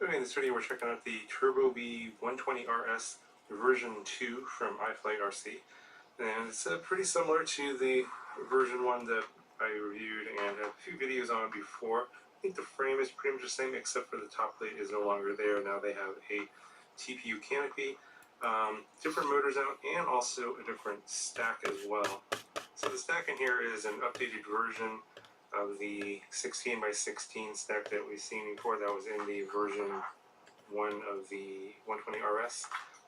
Okay, in this video we're checking out the TurboV 120RS version 2 from iFlight RC. And it's pretty similar to the version 1 that I reviewed and had a few videos on before. I think the frame is pretty much the same except for the top plate is no longer there. Now they have a TPU canopy, different motors out, and also a different stack as well. So the stack in here is an updated version of the 16 by 16 stack that we've seen before. That was in the version 1 of the 120RS.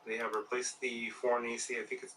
They have replaced the foreign AC. I think it's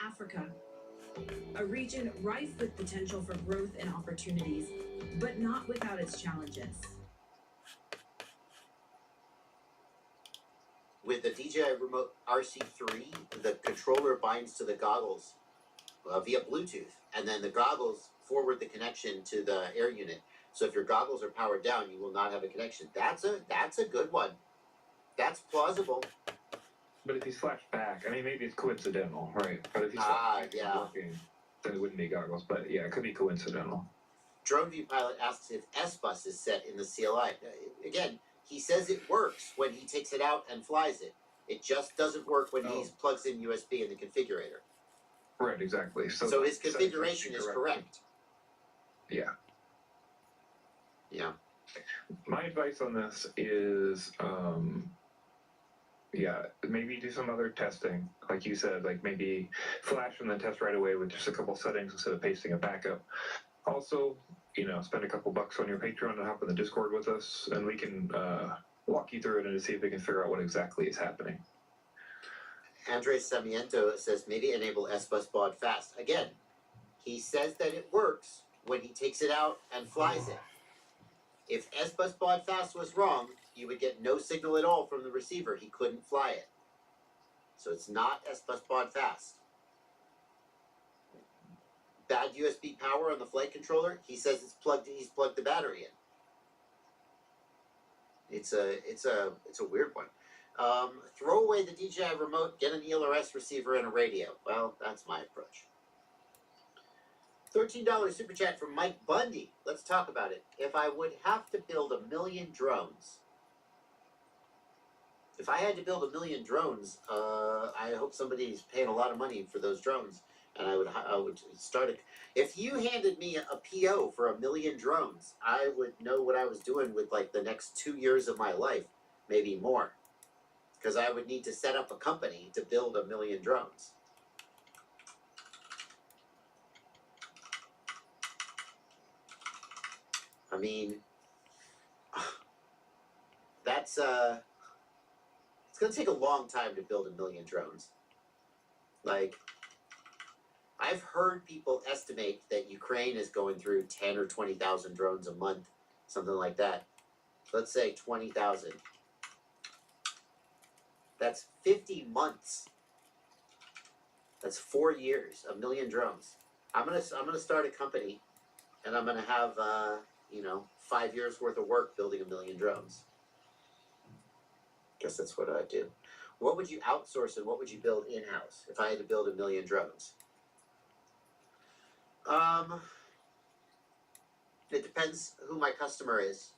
Africa, a region rife with potential for growth and opportunities, but not without its challenges. With the DJI Remote RC3, the controller binds to the goggles via Bluetooth, and then the goggles forward the connection to the air unit. So if your goggles are powered down, you will not have a connection. That's a good one. That's plausible. But if he's flashed back, I mean, maybe it's coincidental, right? But if he's working, then it wouldn't be goggles. But yeah, it could be coincidental. DroneView Pilot asks if S-Bus is set in the CLI. Again, he says it works when he takes it out and flies it. It just doesn't work when he plugs in USB in the configurator. Right, exactly. So his configuration is correct. Yeah. Yeah. My advice on this is, maybe do some other testing. Like you said, like maybe flash and then test right away with just a couple settings instead of pasting a backup. Also, spend a couple bucks on your Patreon and hop in the Discord with us, and we can walk you through it and to see if we can figure out what exactly is happening. Andres Samiento says maybe enable S-Bus baud fast. Again, he says that it works when he takes it out and flies it. If S-Bus baud fast was wrong, you would get no signal at all from the receiver. He couldn't fly it. So it's not S-Bus baud fast. Bad USB power on the flight controller. He says it's plugged. He's plugged the battery in. It's a weird one. Throw away the DJI remote. Get an ELRS receiver and a radio. Well, that's my approach. $13 super chat from Mike Bundy. Let's talk about it. If I would have to build 1 million drones, if I had to build 1 million drones, I hope somebody's paying a lot of money for those drones. And I would start it. If you handed me a PO for 1 million drones, I would know what I was doing with like the next 2 years of my life, maybe more, because I would need to set up a company to build 1 million drones. I mean, that's it's gonna take a long time to build 1 million drones. Like, I've heard people estimate that Ukraine is going through 10 or 20,000 drones a month, something like that. Let's say 20,000. That's 50 months. That's 4 years, 1 million drones. I'm gonna start a company, and I'm gonna have 5 years worth of work building 1,000,000 drones. Guess that's what I'd do. What would you outsource and what would you build in house if I had to build 1,000,000 drones? It depends who my customer is.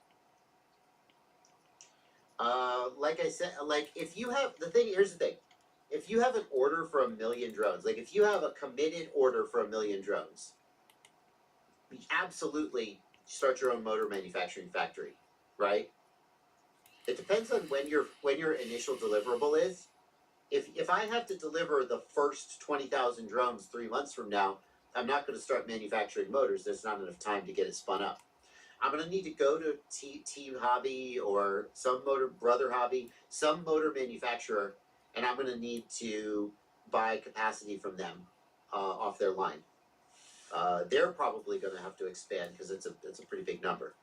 Like I said, like if you have here's the thing. If you have an order for 1,000,000 drones, like if you have a committed order for 1,000,000 drones, absolutely start your own motor manufacturing factory, right? It depends on when your initial deliverable is. If I have to deliver the first 20,000 drones 3 months from now, I'm not going to start manufacturing motors. There's not enough time to get it spun up. I'm going to need to go to Team Hobby or some Brother Hobby, some motor manufacturer, and I'm going to need to buy capacity from them off their line. They're probably going to have to expand because it's a pretty big number.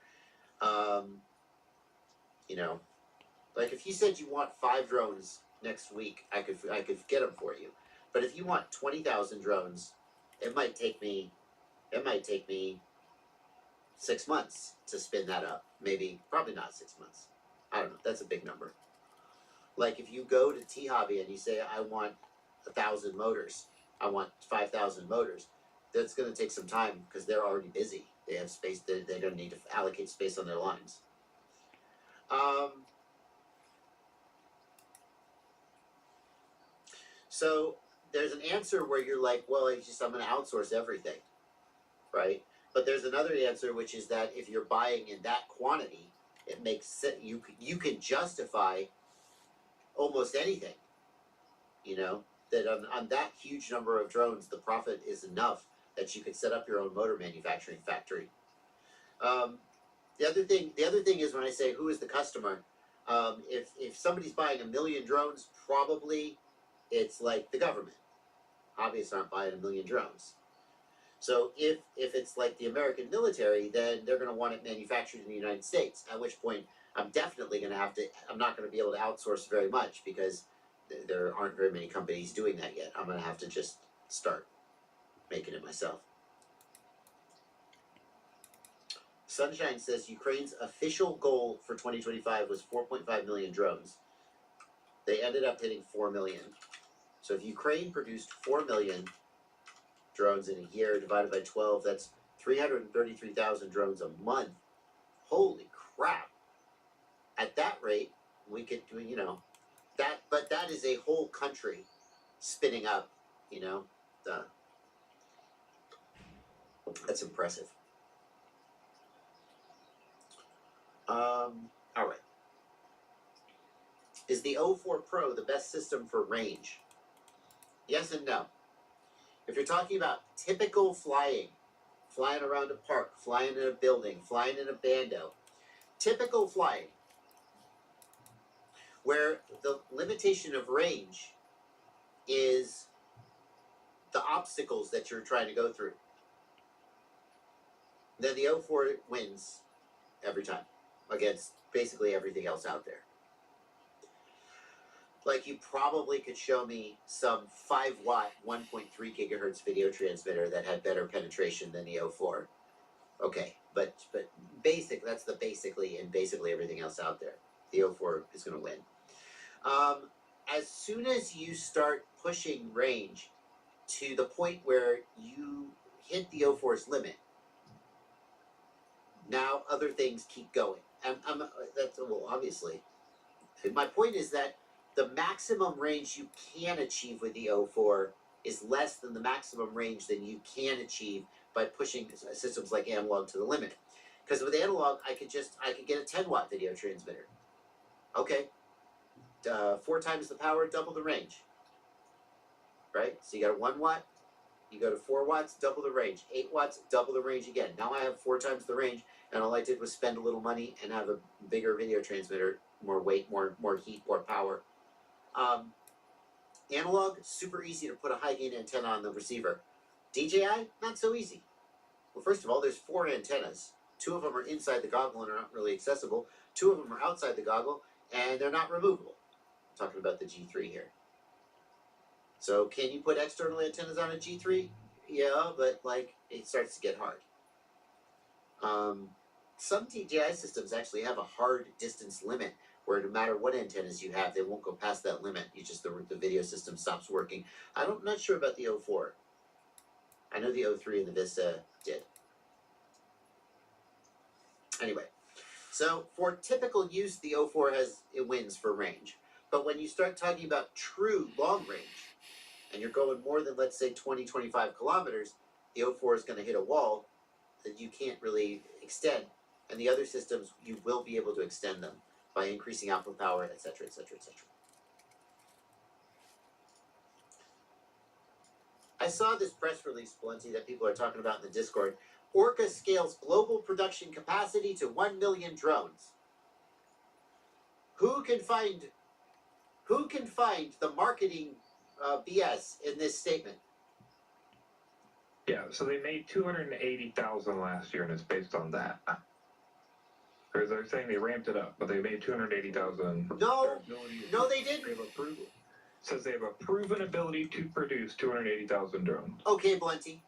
Like if you said you want 5 drones next week, I could get them for you. But if you want 20,000 drones, it might take me 6 months to spin that up. Probably not 6 months. I don't know. That's a big number. Like if you go to T Hobby and you say I want 1,000 motors, I want 5,000 motors, that's going to take some time because they're already busy. They have space. They're going to need to allocate space on their lines. So there's an answer where you're like, well, I'm going to outsource everything, right? But there's another answer, which is that if you're buying in that quantity, it makes sense. You can justify almost anything. That on that huge number of drones, the profit is enough that you could set up your own motor manufacturing factory. The other thing is when I say who is the customer, if somebody's buying 1,000,000 drones, probably it's like the government. Hobbyists aren't buying 1,000,000 drones. So if it's like the American military, then they're going to want it manufactured in the United States. At which point, I'm definitely going to I'm not going to be able to outsource very much because there aren't very many companies doing that yet. I'm going to have to just start making it myself. Sunshine says Ukraine's official goal for 2025 was 4.5 million drones. They ended up hitting 4 million. So if Ukraine produced 4 million drones in a year divided by 12, that's 333,000 drones a month. Holy crap. At that rate, we could do, but that is a whole country spinning up, that's impressive. All right. Is the O4 Pro the best system for range? Yes and no. If you're talking about typical flying around a park, flying in a building, flying in a bando, typical flying, where the limitation of range is the obstacles that you're trying to go through, then the O4 wins every time against basically everything else out there. Like you probably could show me some 5-watt, 1.3 gigahertz video transmitter that had better penetration than the O4. Okay, but that's the basically everything else out there. The O4 is going to win. As soon as you start pushing range to the point where you hit the O4's limit, now other things keep going. Obviously. My point is that the maximum range you can achieve with the O4 is less than the maximum range that you can achieve by pushing systems like analog to the limit. Because with analog, I could get a 10-watt video transmitter. Okay, 4 times the power, double the range. Right? So you got a 1 watt, you go to 4 watts, double the range. 8 watts, double the range again. Now I have 4 times the range, and all I did was spend a little money and have a bigger video transmitter, more weight, more heat, more power. Analog, super easy to put a high gain antenna on the receiver. DJI, not so easy. Well, first of all, there's 4 antennas. 2 of them are inside the goggle and are not really accessible. 2 of them are outside the goggle, and they're not removable. I'm talking about the G3 here. So can you put external antennas on a G3? Yeah, but like it starts to get hard. Some DJI systems actually have a hard distance limit where no matter what antennas you have, they won't go past that limit. You just the video system stops working. I'm not sure about the O4. I know the O3 and the Vista did. Anyway, so for typical use, the O4 it wins for range. But when you start talking about true long range, and you're going more than, let's say, 20, 25 kilometers, the O4 is going to hit a wall that you can't really extend. And the other systems, you will be able to extend them by increasing output power, etc., etc., etc. I saw this press release, Plenty, that people are talking about in the Discord. Orca scales global production capacity to 1 million drones. Who can find the marketing BS in this statement? Yeah, so they made 280,000 last year, and it's based on that. Or they're saying they ramped it up, but they made 280,000. No, they didn't. Says they have a proven ability to produce 280,000 drones. Okay, Blenty.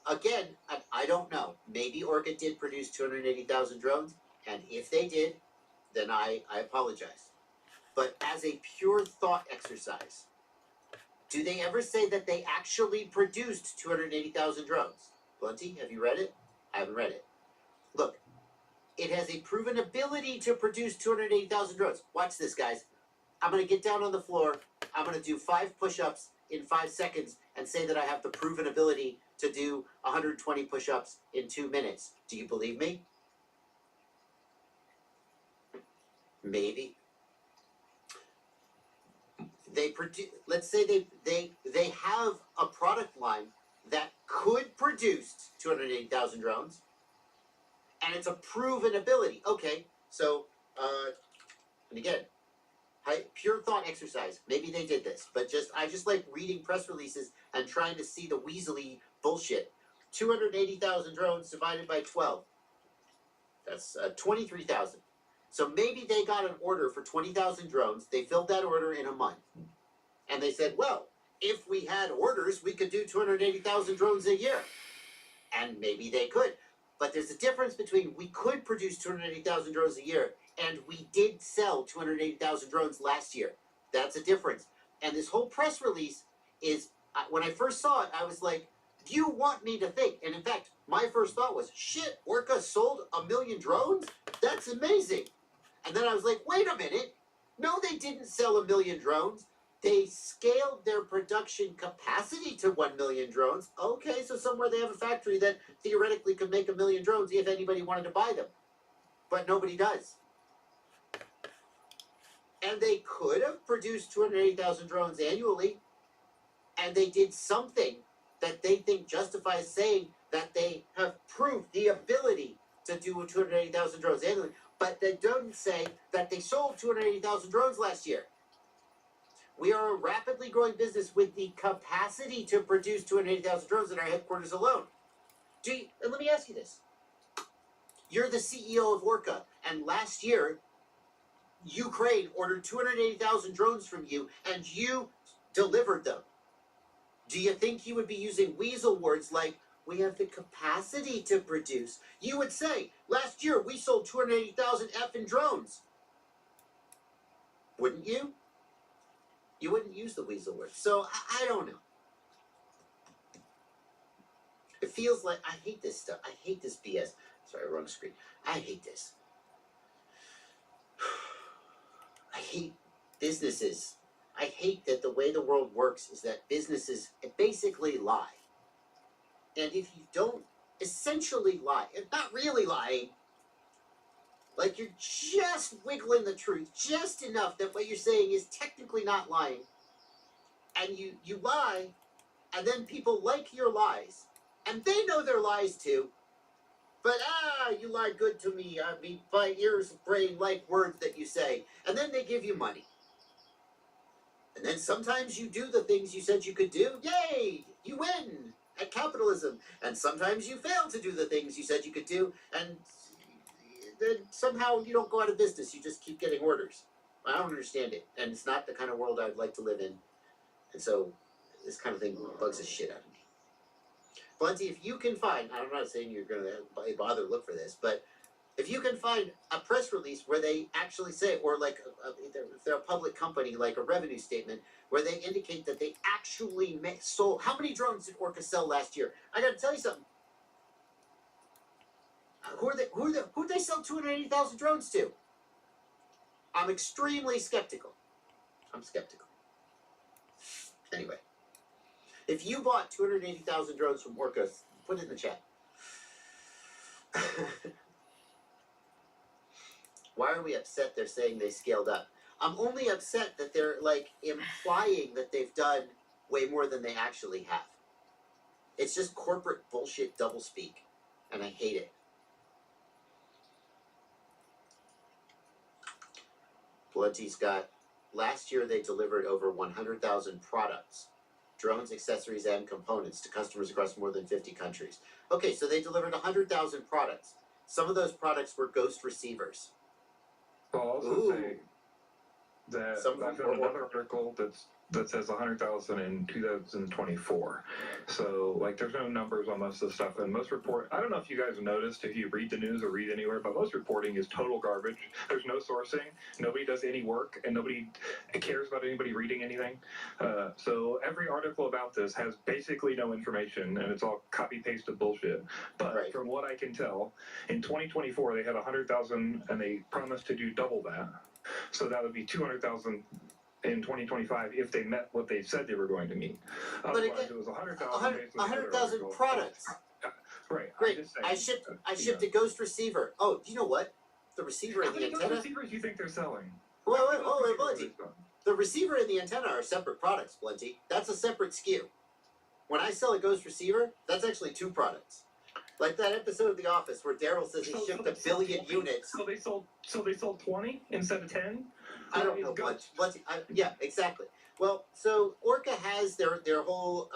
Again, I don't know. Maybe Orca did produce 280,000 drones, and if they did, then I apologize. But as a pure thought exercise, do they ever say that they actually produced 280,000 drones? Blenty, have you read it? I haven't read it. Look, it has a proven ability to produce 280,000 drones. Watch this, guys. I'm going to get down on the floor. I'm going to do 5 push-ups in 5 seconds and say that I have the proven ability to do 120 push-ups in 2 minutes. Do you believe me? Maybe. They produce. Let's say they have a product line that could produce 280,000 drones, and it's a proven ability. Okay, so and again, pure thought exercise. Maybe they did this, but I just like reading press releases and trying to see the weaselly bullshit. 280,000 drones divided by 12. That's 23,000. So maybe they got an order for 20,000 drones. They filled that order in a month. And they said, well, if we had orders, we could do 280,000 drones a year. And maybe they could. But there's a difference between we could produce 280,000 drones a year and we did sell 280,000 drones last year. That's a difference. And this whole press release is, when I first saw it, I was like, do you want me to think? And in fact, my first thought was, shit, Orca sold 1 million drones? That's amazing. And then I was like, wait a minute. No, they didn't sell 1 million drones. They scaled their production capacity to 1 million drones. Okay, so somewhere they have a factory that theoretically could make 1 million drones if anybody wanted to buy them. But nobody does. And they could have produced 280,000 drones annually. And they did something that they think justifies saying that they have proved the ability to do 280,000 drones annually. But they don't say that they sold 280,000 drones last year. We are a rapidly growing business with the capacity to produce 280,000 drones in our headquarters alone. And let me ask you this. You're the CEO of Orca, and last year, Ukraine ordered 280,000 drones from you, and you delivered them. Do you think you would be using weasel words like, we have the capacity to produce? You would say, last year we sold 280,000 effing drones. Wouldn't you? You wouldn't use the weasel word. So, I don't know. It feels like, I hate this stuff. I hate this BS. Sorry, wrong screen. I hate this. I hate businesses. I hate that the way the world works is that businesses basically lie. And if you don't essentially lie, and not really lying, like you're just wiggling the truth just enough that what you're saying is technically not lying, and you lie, and then people like your lies, and they know they're lies too, but you lied good to me, I mean, my ears, brain like words that you say, and then they give you money. And then sometimes you do the things you said you could do, yay, you win at capitalism, and sometimes you fail to do the things you said you could do, and then somehow you don't go out of business, you just keep getting orders. I don't understand it, and it's not the kind of world I'd like to live in, and so this kind of thing bugs the shit out of me. Plenty, if you can find, I'm not saying you're going to bother to look for this, but if you can find a press release where they actually say, or like if they're a public company, like a revenue statement, where they indicate that they actually sold, how many drones did Orca sell last year? I got to tell you something. Who'd they sell 280,000 drones to? I'm extremely skeptical. I'm skeptical. Anyway, if you bought 280,000 drones from Orca, put it in the chat. Why are we upset they're saying they scaled up? I'm only upset that they're like implying that they've done way more than they actually have. It's just corporate bullshit doublespeak, and I hate it. Bloody Scott, last year they delivered over 100,000 products, drones, accessories, and components to customers across more than 50 countries. Okay, so they delivered 100,000 products. Some of those products were Ghost receivers. I'll also Ooh. say that Some I found another article that says 100,000 in 2024. So like, there's no numbers on most of the stuff, and most report. I don't know if you guys have noticed if you read the news or read anywhere, but most reporting is total garbage. There's no sourcing. Nobody does any work, and nobody cares about anybody reading anything. So every article about this has basically no information, and it's all copy pasted bullshit. But Right. from what I can tell, in 2024 they had 100,000, and they promised to do double that. So that would be 200,000 in 2025 if they met what they said they were going to meet. Otherwise, again, it was 100,000. 100,000 products. Right. Great. I'm just saying, I shipped a Ghost receiver. Oh, do you know what? The receiver How and the many Ghost antenna. receivers do you think they're selling? Wait, Plenty. The receiver and the antenna are separate products, Plenty. That's a separate SKU. When I sell a Ghost receiver, that's actually two products. Like that episode of The Office where Daryl says he shipped 1 billion units. So they sold 20 instead of 10. I don't know what. Yeah, exactly. Well, so Orca has their whole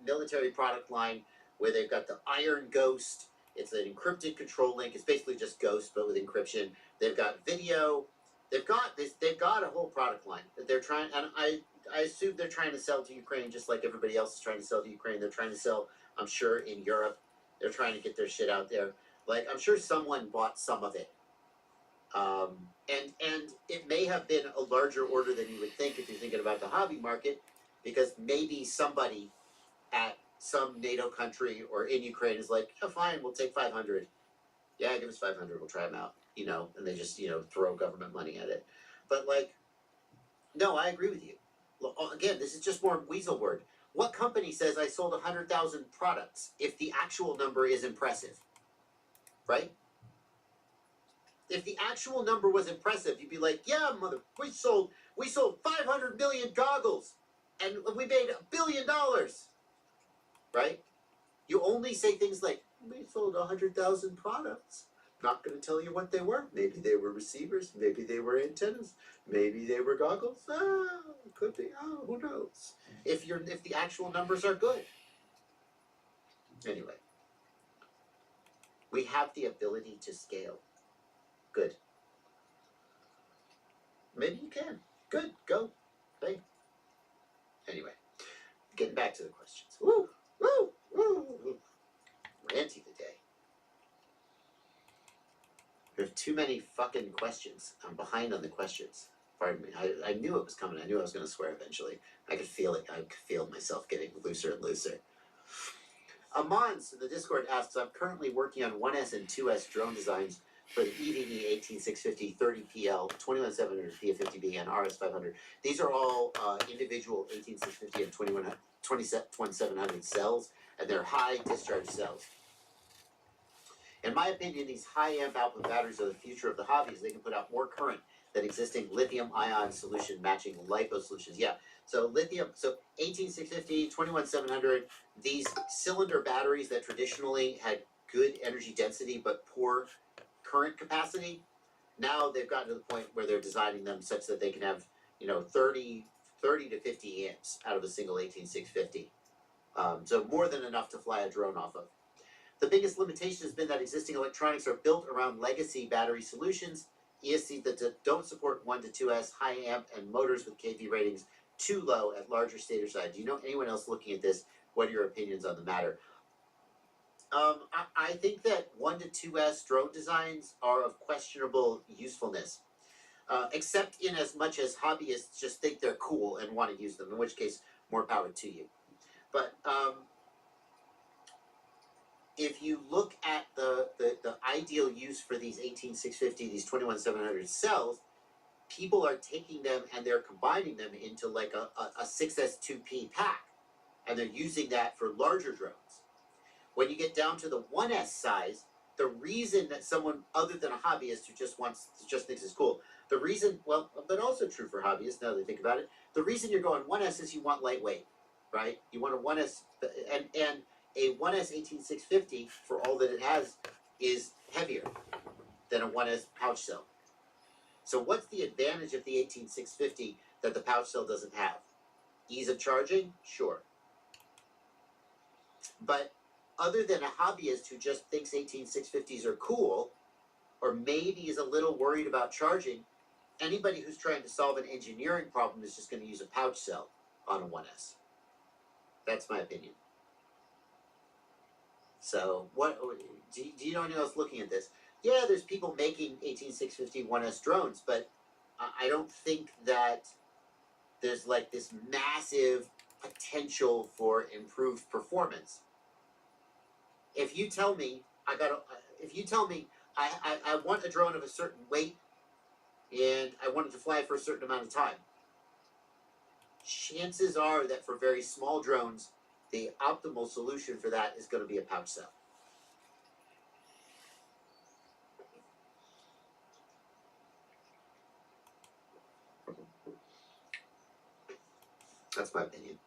military product line where they've got the Iron Ghost. It's an encrypted control link. It's basically just Ghost but with encryption. They've got video. They've got this. They've got a whole product line that they're trying. And I assume they're trying to sell to Ukraine just like everybody else is trying to sell to Ukraine. They're trying to sell, I'm sure, in Europe. They're trying to get their shit out there. Like, I'm sure someone bought some of it. And it may have been a larger order than you would think if you're thinking about the hobby market, because maybe somebody at some NATO country or in Ukraine is like, oh, fine, we'll take 500. Yeah, give us 500, we'll try them out, and they just, throw government money at it. But, like, no, I agree with you. Again, this is just more weasel word. What company says I sold 100,000 products if the actual number is impressive? Right? If the actual number was impressive, you'd be like, yeah, we sold 500 million goggles and we made $1 billion. Right? You only say things like, we sold 100,000 products. Not going to tell you what they were. Maybe they were receivers. Maybe they were antennas. Maybe they were goggles. Could be. Oh, who knows? If the actual numbers are good. Anyway, we have the ability to scale. Good. Maybe you can. Good. Go. Hey. Anyway, getting back to the questions. Woo! Woo! Woo! Woo. Ranty today. There's too many fucking questions. I'm behind on the questions. Pardon me. I knew it was coming. I knew I was going to swear eventually. I could feel it. I could feel myself getting looser and looser. Amans in the Discord asks, I'm currently working on 1S and 2S drone designs for the EVE 18650 30PL, 21700 PF50B, and RS500. These are all individual 18650 and 2700 cells, and they're high discharge cells. In my opinion, these high amp output batteries are the future of the hobby, as they can put out more current than existing lithium-ion solution matching LiPo solutions. Yeah, so lithium, so 18650, 21700, these cylinder batteries that traditionally had good energy density but poor current capacity, now they've gotten to the point where they're designing them such that they can have, 30 to 50 amps out of a single 18650. So more than enough to fly a drone off of. The biggest limitation has been that existing electronics are built around legacy battery solutions, ESCs that don't support 1 to 2S, high amp, and motors with kV ratings too low at larger stator size. Do you know anyone else looking at this? What are your opinions on the matter? I think that 1 to 2S drone designs are of questionable usefulness, except in as much as hobbyists just think they're cool and want to use them, in which case, more power to you. But if you look at the ideal use for these 18650, these 21700 cells, people are taking them and they're combining them into like a 6S2P pack, and they're using that for larger drones. When you get down to the 1S size, the reason that someone other than a hobbyist who just thinks it's cool, the reason, well, but also true for hobbyists now that I think about it, the reason you're going 1S is you want lightweight, right? You want a 1S, and a 1S 18650, for all that it has, is heavier than a 1S pouch cell. So what's the advantage of the 18650 that the pouch cell doesn't have? Ease of charging? Sure. But other than a hobbyist who just thinks 18650s are cool, or maybe is a little worried about charging, anybody who's trying to solve an engineering problem is just going to use a pouch cell on a 1S. That's my opinion. So, what do you know anyone else looking at this? Yeah, there's people making 18650 1S drones, but I don't think that there's like this massive potential for improved performance. If you tell me I want a drone of a certain weight and I want it to fly for a certain amount of time, chances are that for very small drones, the optimal solution for that is going to be a pouch cell. That's my opinion.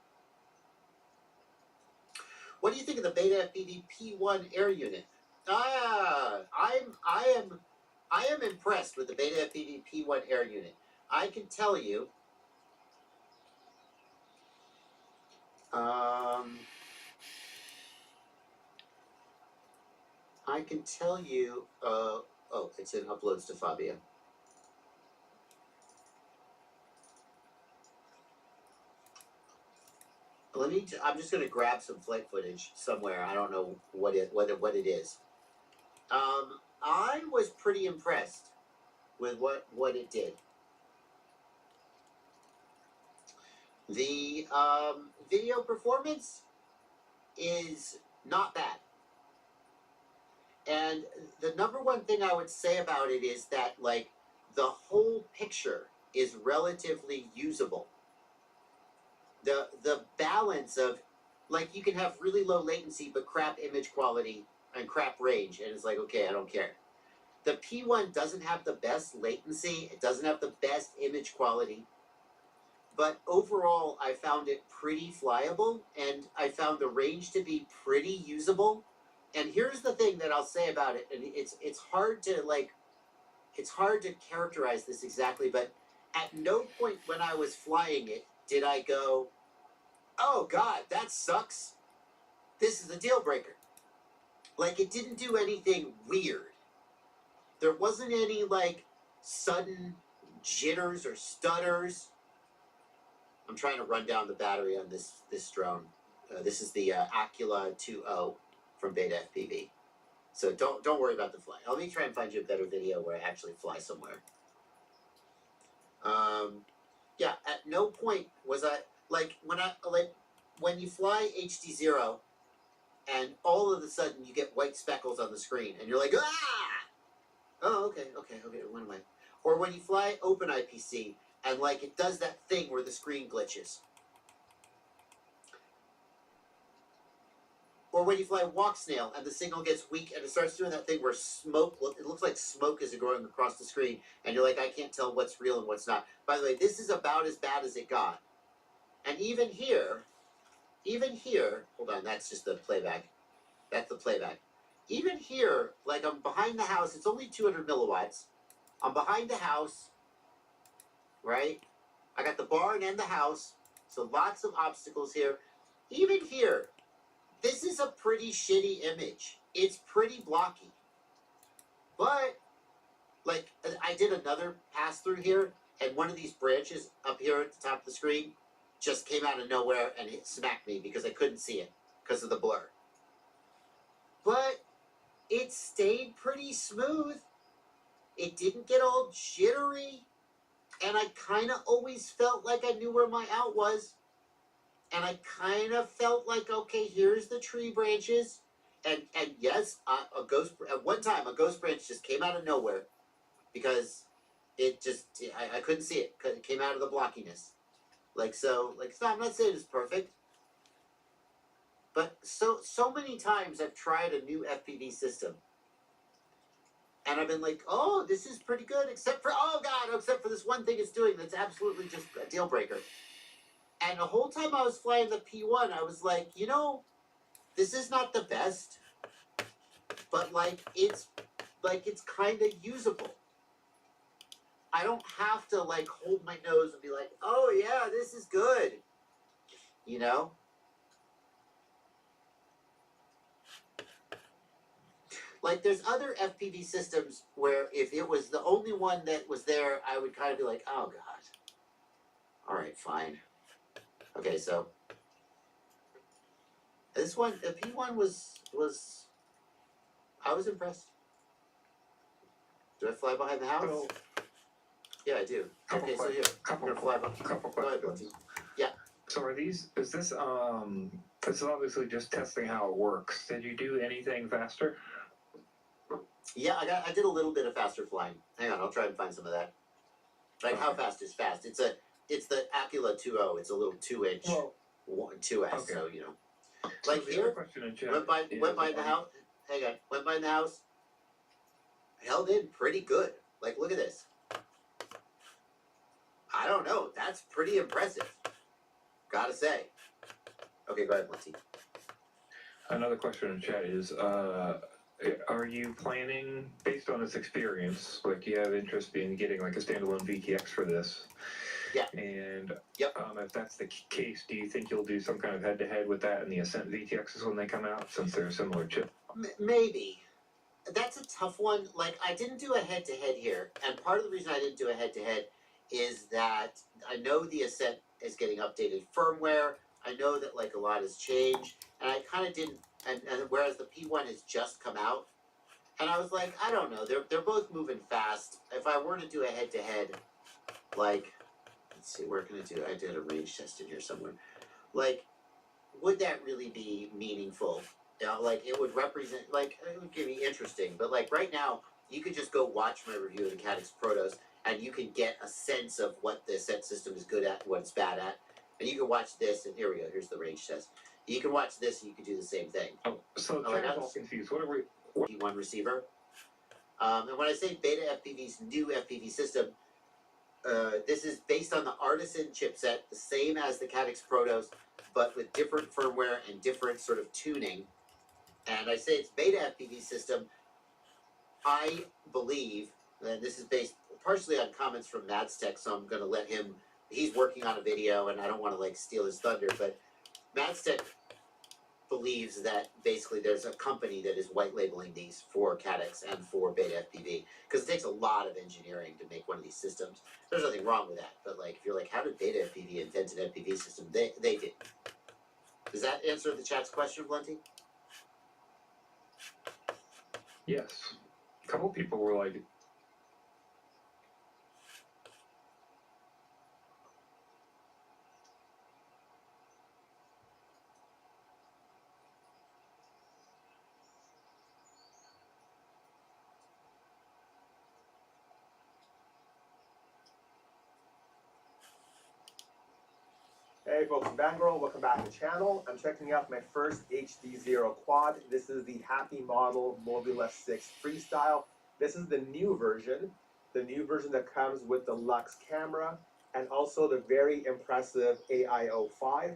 What do you think of the Beta FPV P1 air unit? I am impressed with the Beta FPV P1 air unit. I can tell you, oh, it's in uploads to Fabio. I'm just gonna grab some flight footage somewhere. I don't know what it is. I was pretty impressed with what it did. The video performance is not bad. And the number one thing I would say about it is that, like, the whole picture is relatively usable. The balance of, like, you can have really low latency but crap image quality and crap range, and it's like, okay, I don't care. The P1 doesn't have the best latency, it doesn't have the best image quality, but overall I found it pretty flyable, and I found the range to be pretty usable. And here's the thing that I'll say about it, and it's hard to characterize this exactly, but at no point when I was flying it did I go, oh God, that sucks. This is a deal breaker. Like, it didn't do anything weird. There wasn't any, like, sudden jitters or stutters. I'm trying to run down the battery on this drone. This is the Acula 2.0 from Beta FPV. So don't worry about the fly. Let me try and find you a better video where I actually fly somewhere. Yeah, at no point was I, like, when you fly HD0 and all of a sudden you get white speckles on the screen and you're like, ah! Oh, okay, when am I? Or when you fly OpenIPC and, like, it does that thing where the screen glitches. Or when you fly Walksnail and the signal gets weak and it starts doing that thing where it looks like smoke is going across the screen and you're like, I can't tell what's real and what's not. By the way, this is about as bad as it got. And even here, hold on, that's just the playback. That's the playback. Even here, like, I'm behind the house, it's only 200 milliwatts. I'm behind the house, right? I got the barn and the house, so lots of obstacles here. Even here, this is a pretty shitty image. It's pretty blocky. But, like, I did another pass through here, and one of these branches up here at the top of the screen just came out of nowhere and it smacked me because I couldn't see it because of the blur. but it stayed pretty smooth. It didn't get all jittery, and I kind of always felt like I knew where my out was. And I kind of felt like, okay, here's the tree branches, and yes, at one time a ghost branch just came out of nowhere because I couldn't see it because it came out of the blockiness. So I'm not saying it's perfect, but so many times I've tried a new FPV system, and I've been like, oh, this is pretty good, except for this one thing it's doing that's absolutely just a deal breaker. And the whole time I was flying the P1, I was like, this is not the best, but it's kind of usable. I don't have to hold my nose and be like, oh yeah, this is good, there's other FPV systems where if it was the only one that was there, I would kind of be like, oh god, all right, fine. Okay, so this one, the P1 was I was impressed. Do I fly behind the house? So, Yeah, I do. Okay, so here, I'm gonna fly behind. Couple Go ahead, questions. Yeah. So this is obviously just testing how it works. Did you do anything faster? Yeah, I did a little bit of faster flying. Hang on, I'll try and find some of that. How Okay. fast is fast? It's the Acula 2.0. It's a little 2-inch, 2S. Okay. So So like the here, other question in chat went by is, the house. Hang on, went by the house. Held in pretty good. Look at this. I don't know. That's pretty impressive. Gotta say. Okay, go ahead, Monty. Another question in chat is, are you planning, based on this experience, you have interest in getting a standalone VTX for this? Yeah. And Yep. If that's the case, do you think you'll do some kind of head-to-head with that and the Ascent VTXs when they come out, since they're a similar chip? Maybe. That's a tough one. I didn't do a head-to-head here, and part of the reason I didn't do a head-to-head is that I know the Ascent is getting updated firmware. I know that a lot has changed, and I kind of didn't. And whereas the P1 has just come out, and I was like, I don't know. They're both moving fast. If I were to do a head-to-head, let's see, where can I do? I did a range test in here somewhere. Would that really be meaningful? It would represent, it would be interesting, but right now, you could just go watch my review of the Caddx Protos, and you can get a sense of what the Ascent system is good at, what it's bad at, and you can watch this, and here we go, here's the range test. You can watch this, and you can do the same thing. Oh, so I'm all confused. What are we? P1 receiver. And when I say Beta FPV's new FPV system, this is based on the Artisan chipset, the same as the Caddx Protos, but with different firmware and different sort of tuning. And I say it's Beta FPV system. I believe, and this is based partially on comments from Madstech, so I'm going to let him. He's working on a video, and I don't want to steal his thunder, but Madstech believes that basically there's a company that is white labeling these for Caddx and for Beta FPV, because it takes a lot of engineering to make one of these systems. There's nothing wrong with that, but if you're how did Beta FPV invent an FPV system? They did. Does that answer the chat's question, Blunty? Yes. A couple people were like, Hey folks, I'm Bangirl, welcome back to the channel. I'm checking out my first HD0 quad. This is the Happy Model Mobula 6 Freestyle. This is the new version that comes with the Lux camera and also the very impressive AIO5.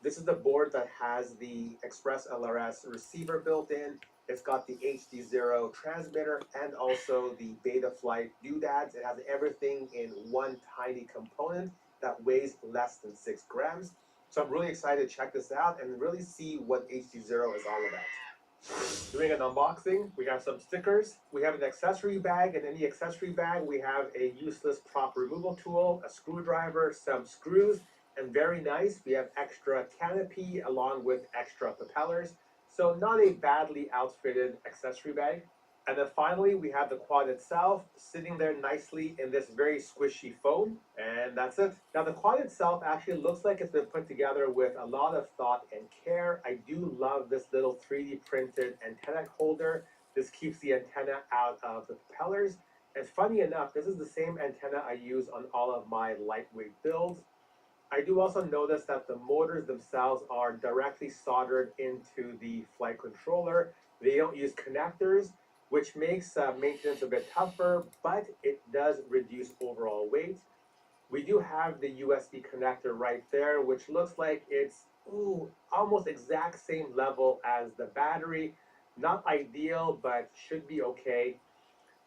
This is the board that has the Express LRS receiver built in. It's got the HD0 transmitter and also the Betaflight doodads. It has everything in one tiny component that weighs less than 6 grams. So I'm really excited to check this out and really see what HD0 is all about. Doing an unboxing, we have some stickers, we have an accessory bag, and in the accessory bag we have a useless prop removal tool, a screwdriver, some screws, and very nice, we have extra canopy along with extra propellers. So not a badly outfitted accessory bag. And then finally, we have the quad itself sitting there nicely in this very squishy foam. And that's it. Now, the quad itself actually looks like it's been put together with a lot of thought and care. I do love this little 3D printed antenna holder. This keeps the antenna out of the propellers. And funny enough, this is the same antenna I use on all of my lightweight builds. I do also notice that the motors themselves are directly soldered into the flight controller. They don't use connectors, which makes maintenance a bit tougher, but it does reduce overall weight. We do have the USB connector right there, which looks like it's almost exact same level as the battery. Not ideal, but should be okay.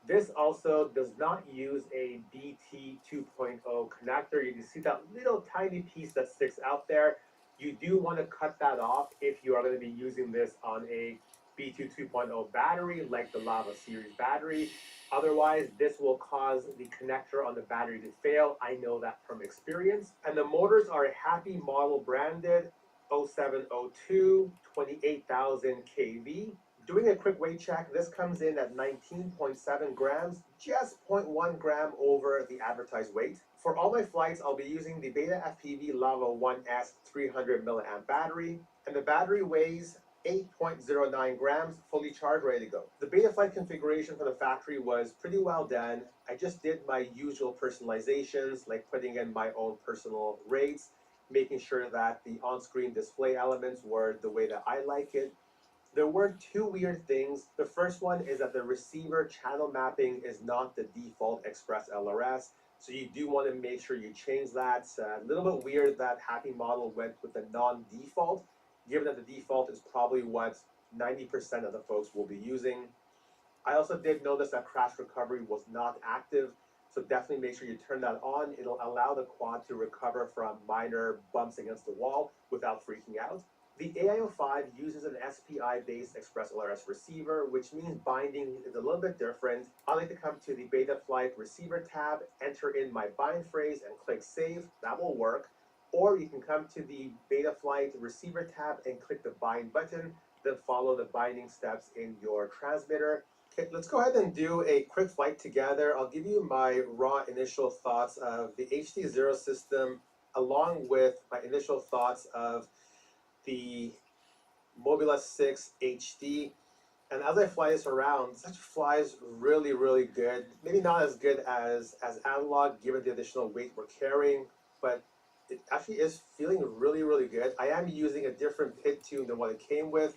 This also does not use a BT 2.0 connector. You can see that little tiny piece that sticks out there. You do want to cut that off if you are going to be using this on a BT 2.0 battery like the Lava series battery. Otherwise, this will cause the connector on the battery to fail. I know that from experience. And the motors are a Happy Model branded 0702 28,000 kV. Doing a quick weight check, this comes in at 19.7 grams, just 0.1 gram over the advertised weight. For all my flights, I'll be using the Beta FPV Lava 1S 300 milliamp battery, and the battery weighs 8.09 grams, fully charged, ready to go. The Beta flight configuration from the factory was pretty well done. I just did my usual personalizations, like putting in my own personal rates, making sure that the on-screen display elements were the way that I like it. There were two weird things. The first one is that the receiver channel mapping is not the default Express LRS, so you do want to make sure you change that. It's a little bit weird that Happy Model went with the non-default, given that the default is probably what 90% of the folks will be using. I also did notice that crash recovery was not active, so definitely make sure you turn that on. It'll allow the quad to recover from minor bumps against the wall without freaking out. The AIO5 uses an SPI-based Express LRS receiver, which means binding is a little bit different. I like to come to the Betaflight receiver tab, enter in my bind phrase, and click save. That will work. Or you can come to the Betaflight receiver tab and click the bind button, then follow the binding steps in your transmitter. Okay, let's go ahead and do a quick flight together. I'll give you my raw initial thoughts of the HD0 system, along with my initial thoughts of the Mobula 6 HD. And as I fly this around, this actually flies really, really good. Maybe not as good as analog, given the additional weight we're carrying, but it actually is feeling really, really good. I am using a different pit tune than what it came with.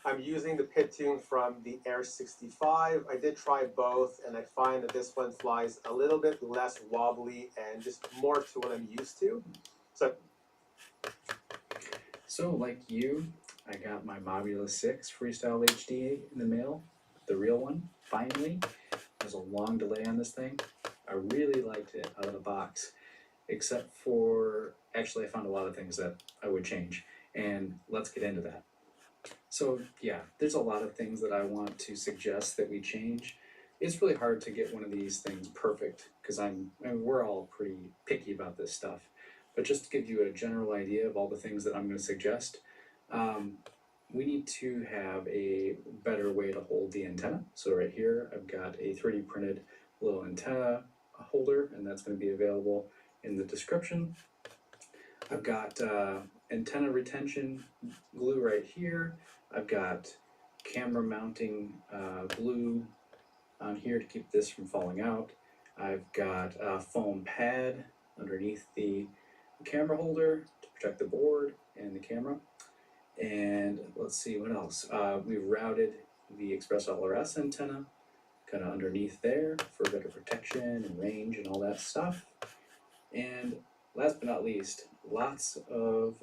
I'm using the pit tune from the Air 65. I did try both, and I find that this one flies a little bit less wobbly and just more to what I'm used to. So, like you, I got my Mobula 6 Freestyle HD in the mail, the real one, finally. There's a long delay on this thing. I really liked it out of the box, except for, actually I found a lot of things that I would change, and let's get into that. So yeah, there's a lot of things that I want to suggest that we change. It's really hard to get one of these things perfect, because we're all pretty picky about this stuff. But just to give you a general idea of all the things that I'm going to suggest, we need to have a better way to hold the antenna. So right here, I've got a 3D printed little antenna holder, and that's going to be available in the description. I've got antenna retention glue right here. I've got camera mounting glue on here to keep this from falling out. I've got a foam pad underneath the camera holder to protect the board and the camera. And let's see what else. We've routed the Express LRS antenna kind of underneath there for better protection and range and all that stuff. And last but not least, lots of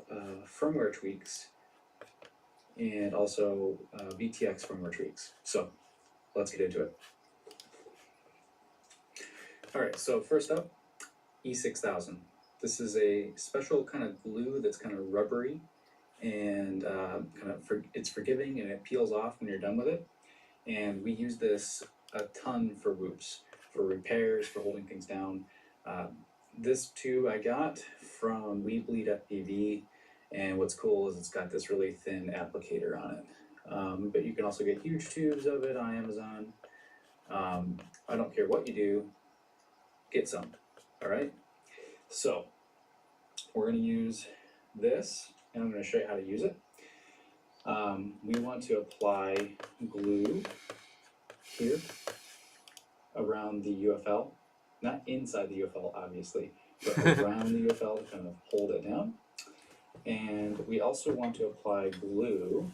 firmware tweaks and also VTX firmware tweaks. So let's get into it. All right, so first up, E6000. This is a special kind of glue that's kind of rubbery and it's forgiving, and it peels off when you're done with it. And we use this a ton for whoops, for repairs, for holding things down. This tube I got from We Bleed FPV, and what's cool is it's got this really thin applicator on it. But you can also get huge tubes of it on Amazon. I don't care what you do, get some. All right. So we're going to use this, and I'm going to show you how to use it. We want to apply glue here around the UFL, not inside the UFL, obviously, but around the UFL to kind of hold it down. And we also want to apply glue.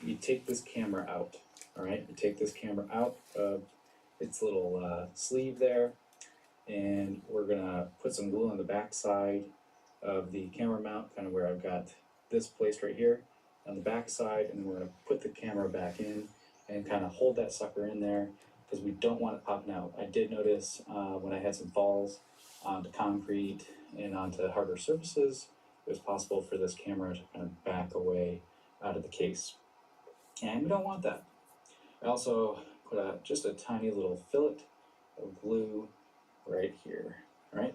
You take this camera out, all right? You take this camera out of its little sleeve there, and we're gonna put some glue on the back side of the camera mount, kind of where I've got this placed right here on the back side, and then we're gonna put the camera back in and kind of hold that sucker in there because we don't want it popping out. I did notice when I had some falls onto concrete and onto harder surfaces, it was possible for this camera to kind of back away out of the case. And we don't want that. I also put just a tiny little fillet of glue right here, right?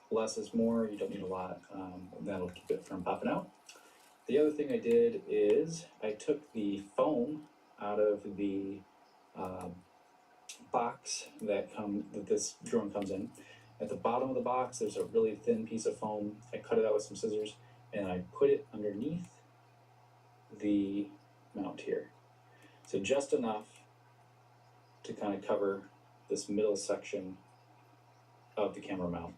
Less is more, you don't need a lot, that'll keep it from popping out. The other thing I did is I took the foam out of the box that this drone comes in. At the bottom of the box, there's a really thin piece of foam. I cut it out with some scissors, and I put it underneath the mount here. So just enough to kind of cover this middle section of the camera mount.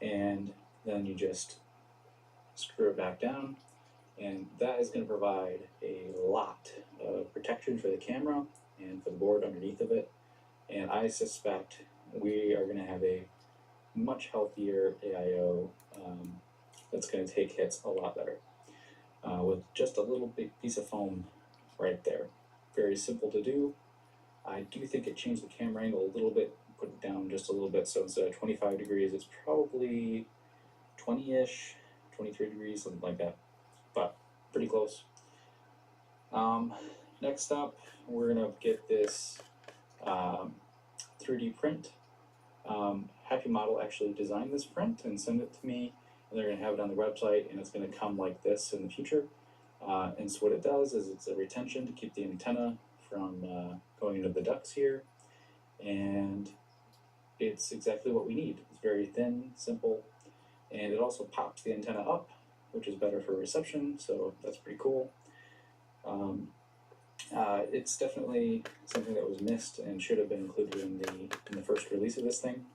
And then you just screw it back down, and that is going to provide a lot of protection for the camera and for the board underneath of it. And I suspect we are going to have a much healthier AIO that's going to take hits a lot better with just a little big piece of foam right there. Very simple to do. I do think it changed the camera angle a little bit, put it down just a little bit, so instead of 25 degrees, it's probably 20-ish, 23 degrees, something like that, but pretty close. Next up, we're gonna get this 3D print. Happy Model actually designed this print and sent it to me, and they're gonna have it on the website, and it's gonna come like this in the future. And so what it does is it's a retention to keep the antenna from going into the ducts here, and it's exactly what we need. It's very thin, simple, and it also pops the antenna up, which is better for reception, so that's pretty cool. It's definitely something that was missed and should have been included in the first release of this thing.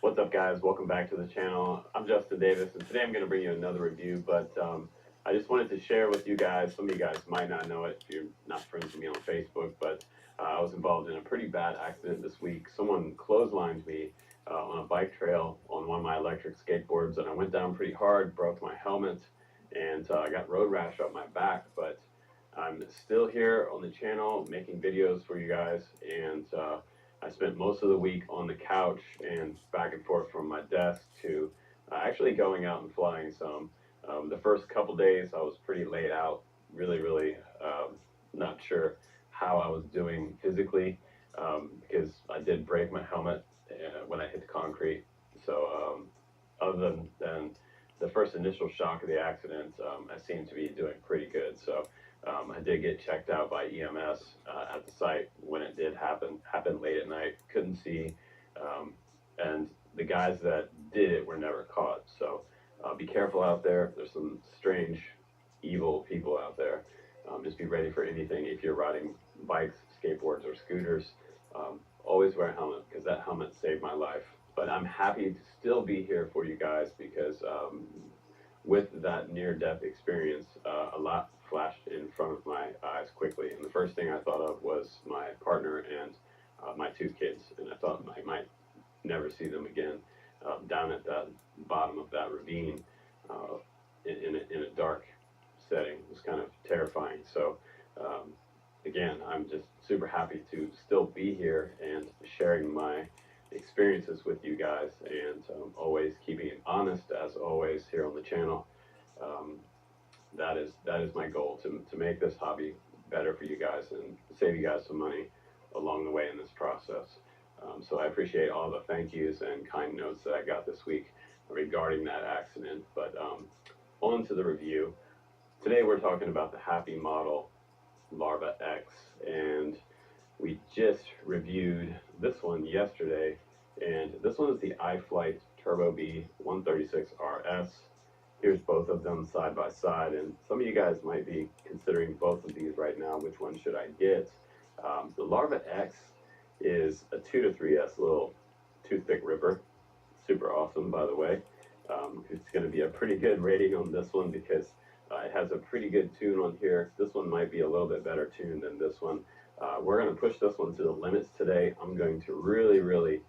What's up, guys? Welcome back to the channel. I'm Justin Davis, and today I'm going to bring you another review, but I just wanted to share with you guys, some of you guys might not know it if you're not friends with me on Facebook, but I was involved in a pretty bad accident this week. Someone clotheslined me on a bike trail on one of my electric skateboards, and I went down pretty hard, broke my helmet, and I got road rash up my back, but I'm still here on the channel making videos for you guys, and I spent most of the week on the couch and back and forth from my desk to actually going out and flying some. The first couple days I was pretty laid out, really not sure how I was doing physically because I did break my helmet when I hit the concrete. So other than the first initial shock of the accident, I seemed to be doing pretty good. So I did get checked out by EMS at the site when it did happen. Happened late at night, couldn't see, and the guys that did it were never caught. So be careful out there. There's some strange, evil people out there. Just be ready for anything if you're riding bikes, skateboards, or scooters. Always wear a helmet because that helmet saved my life. But I'm happy to still be here for you guys because with that near-death experience, a lot flashed in front of my eyes quickly. And the first thing I thought of was my partner and my two kids. And I thought I might never see them again down at the bottom of that ravine in a dark setting. It was kind of terrifying. So again, I'm just super happy to still be here and sharing my experiences with you guys, and always keeping it honest as always here on the channel. That is my goal, to make this hobby better for you guys and save you guys some money along the way in this process. So I appreciate all the thank yous and kind notes that I got this week regarding that accident. But on to the review. Today we're talking about the Happy Model Larva X, and we just reviewed this one yesterday, and this one is the iFlight Turbo V 136 RS. Here's both of them side by side, and some of you guys might be considering both of these right now. Which one should I get? The Larva X is a 2 to 3S little toothpick ripper. Super awesome, by the way. It's going to be a pretty good rating on this one because it has a pretty good tune on here. This one might be a little bit better tuned than this one. We're going to push this one to the limits today. I'm going to really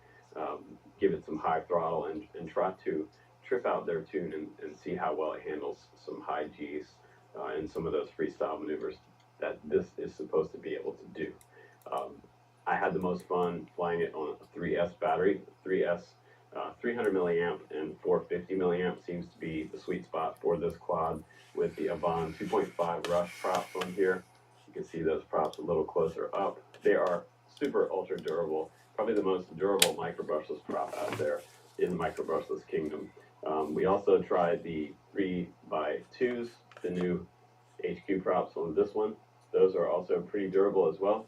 give it some high throttle and try to trip out their tune and see how well it handles some high G's and some of those freestyle maneuvers that this is supposed to be able to do. I had the most fun flying it on a 3S battery. 3S 300 milliamp and 450 milliamp seems to be the sweet spot for this quad with the Avon 2.5 Rush props on here. You can see those props a little closer up. They are super ultra durable, probably the most durable micro brushless prop out there in the micro brushless kingdom. We also tried the 3x2s, the new HQ props on this one. Those are also pretty durable as well,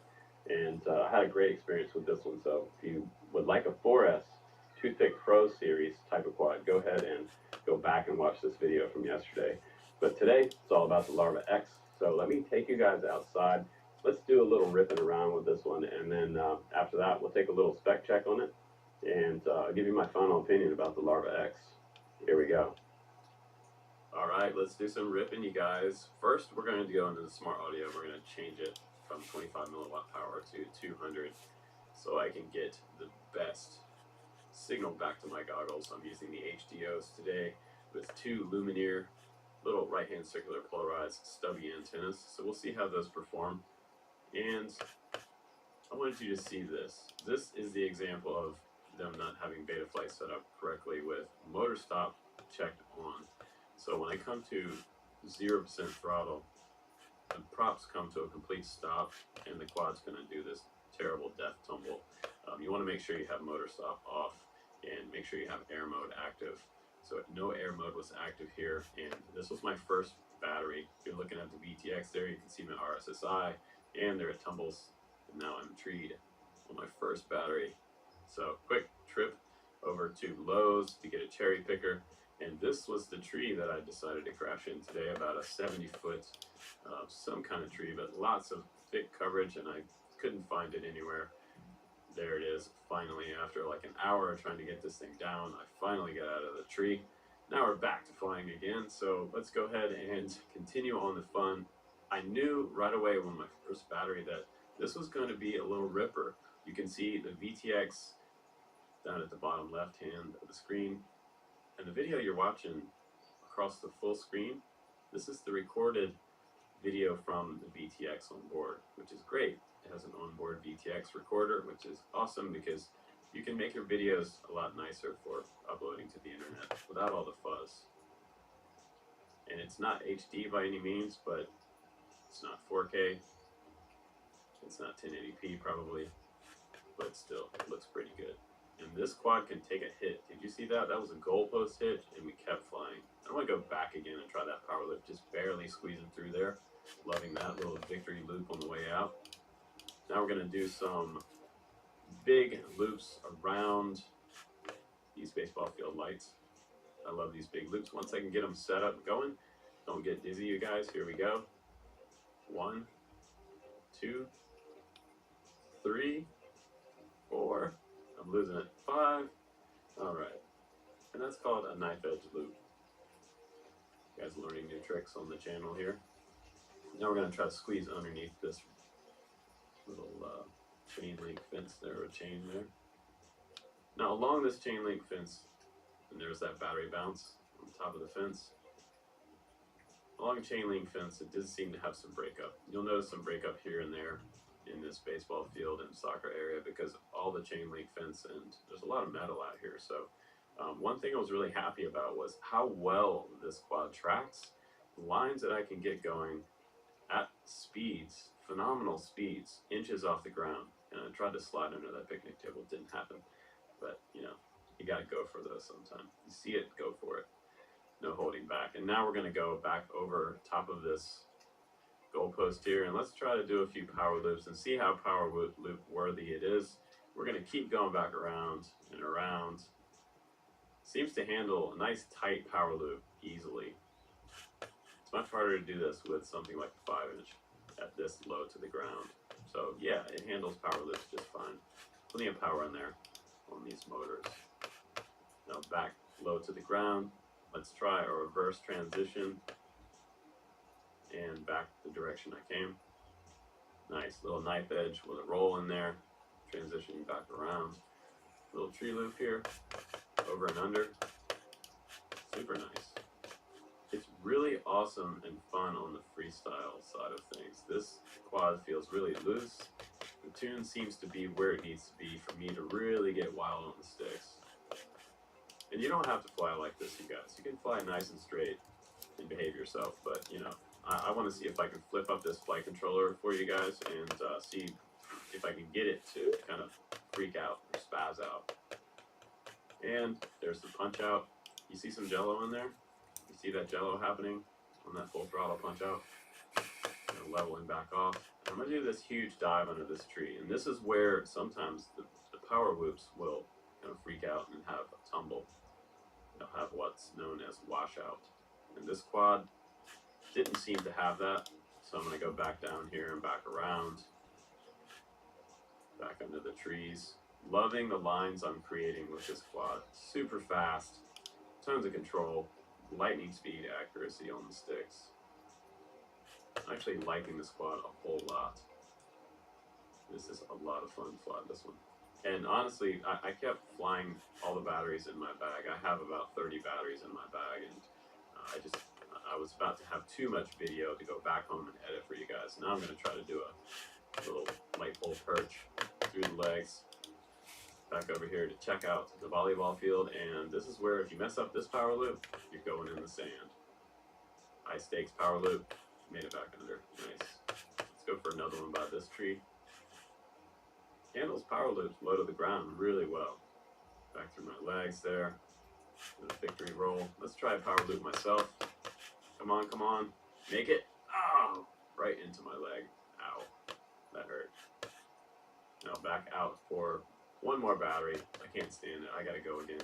and I had a great experience with this one. So if you would like a 4S Toothpick Pro series type of quad, go ahead and go back and watch this video from yesterday. But today, it's all about the Larva X. So let me take you guys outside. Let's do a little ripping around with this one, and then after that, we'll take a little spec check on it, and I'll give you my final opinion about the Larva X. Here we go. All right, let's do some ripping, you guys. First, we're going to go into the smart audio. We're going to change it from 25 milliwatt power to 200 so I can get the best signal back to my goggles. I'm using the HDOs today with two Lumineer little right-hand circular polarized stubby antennas. So we'll see how those perform. And I wanted you to see this. This is the example of them not having Betaflight set up correctly with motor stop checked on. So when I come to 0% throttle, the props come to a complete stop, and the quad's going to do this terrible death tumble. You want to make sure you have motor stop off and make sure you have air mode active. So no air mode was active here, and this was my first battery. If you're looking at the VTX there, you can see my RSSI, and there it tumbles, and now I'm treed on my first battery. So quick trip over to Lowe's to get a cherry picker, and this was the tree that I decided to crash in today, about a 70-foot some kind of tree, but lots of thick coverage, and I couldn't find it anywhere. There it is. Finally, after like an hour trying to get this thing down, I finally got out of the tree. Now we're back to flying again, so let's go ahead and continue on the fun. I knew right away when my first battery that this was going to be a little ripper. You can see the VTX down at the bottom left hand of the screen, and the video you're watching across the full screen, this is the recorded video from the VTX on board, which is great. It has an onboard VTX recorder, which is awesome because you can make your videos a lot nicer for uploading to the internet without all the fuzz. And it's not HD by any means, but it's not 4K. It's not 1080p probably, but still, it looks pretty good. And this quad can take a hit. Did you see that? That was a goalpost hit, and we kept flying. I want to go back again and try that power loop, just barely squeezing through there. Loving that little victory loop on the way out. Now we're going to do some big loops around these baseball field lights. I love these big loops. Once I can get them set up and going, don't get dizzy, you guys. Here we go. 1, 2, 3, 4. I'm losing it. 5. All right. And that's called a knife edge loop. You guys learning new tricks on the channel here. Now we're going to try to squeeze underneath this little chain link fence there, or chain there. Now along this chain link fence, and there's that battery bounce on the top of the fence. Along chain link fence, it does seem to have some breakup. You'll notice some breakup here and there in this baseball field and soccer area because of all the chain link fence, and there's a lot of metal out here. So one thing I was really happy about was how well this quad tracks. The lines that I can get going at speeds, phenomenal speeds, inches off the ground. And I tried to slide under that picnic table, it didn't happen. But, you know, you gotta go for those sometimes. You see it, go for it. No holding back. And now we're gonna go back over top of this goalpost here, and let's try to do a few power loops and see how power loop worthy it is. We're gonna keep going back around and around. Seems to handle a nice tight power loop easily. It's much harder to do this with something like a 5-inch at this low to the ground. So yeah, it handles power loops just fine. Plenty of power in there on these motors. Now back low to the ground. Let's try a reverse transition and back the direction I came. Nice little knife edge with a roll in there. Transitioning back around. Little tree loop here, over and under. Super nice. It's really awesome and fun on the freestyle side of things. This quad feels really loose. The tune seems to be where it needs to be for me to really get wild on the sticks. And you don't have to fly like this, you guys. You can fly nice and straight and behave yourself, but you know, I want to see if I can flip up this flight controller for you guys and see if I can get it to kind of freak out or spaz out. And there's the punch out. You see some jello in there? You see that jello happening on that full throttle punch out? Leveling back off. I'm going to do this huge dive under this tree, and this is where sometimes the power loops will kind of freak out and have a tumble. They'll have what's known as washout. And this quad didn't seem to have that, so I'm going to go back down here and back around, back under the trees. Loving the lines I'm creating with this quad. Super fast, tons of control, lightning speed accuracy on the sticks. I'm actually liking this quad a whole lot. This is a lot of fun to fly this one. And honestly, I kept flying all the batteries in my bag. I have about 30 batteries in my bag, and I was about to have too much video to go back home and edit for you guys. Now I'm going to try to do a little light pole perch through the legs. Back over here to check out the volleyball field, and this is where if you mess up this power loop, you're going in the sand. High stakes power loop, made it back under. Nice. Let's go for another one by this tree. Handles power loops low to the ground really well. Back through my legs there. With a victory roll. Let's try a power loop myself. Come on, come on. Make it. Oh! Right into my leg. Ow. That hurt. Now back out for one more battery. I can't stand it. I gotta go again.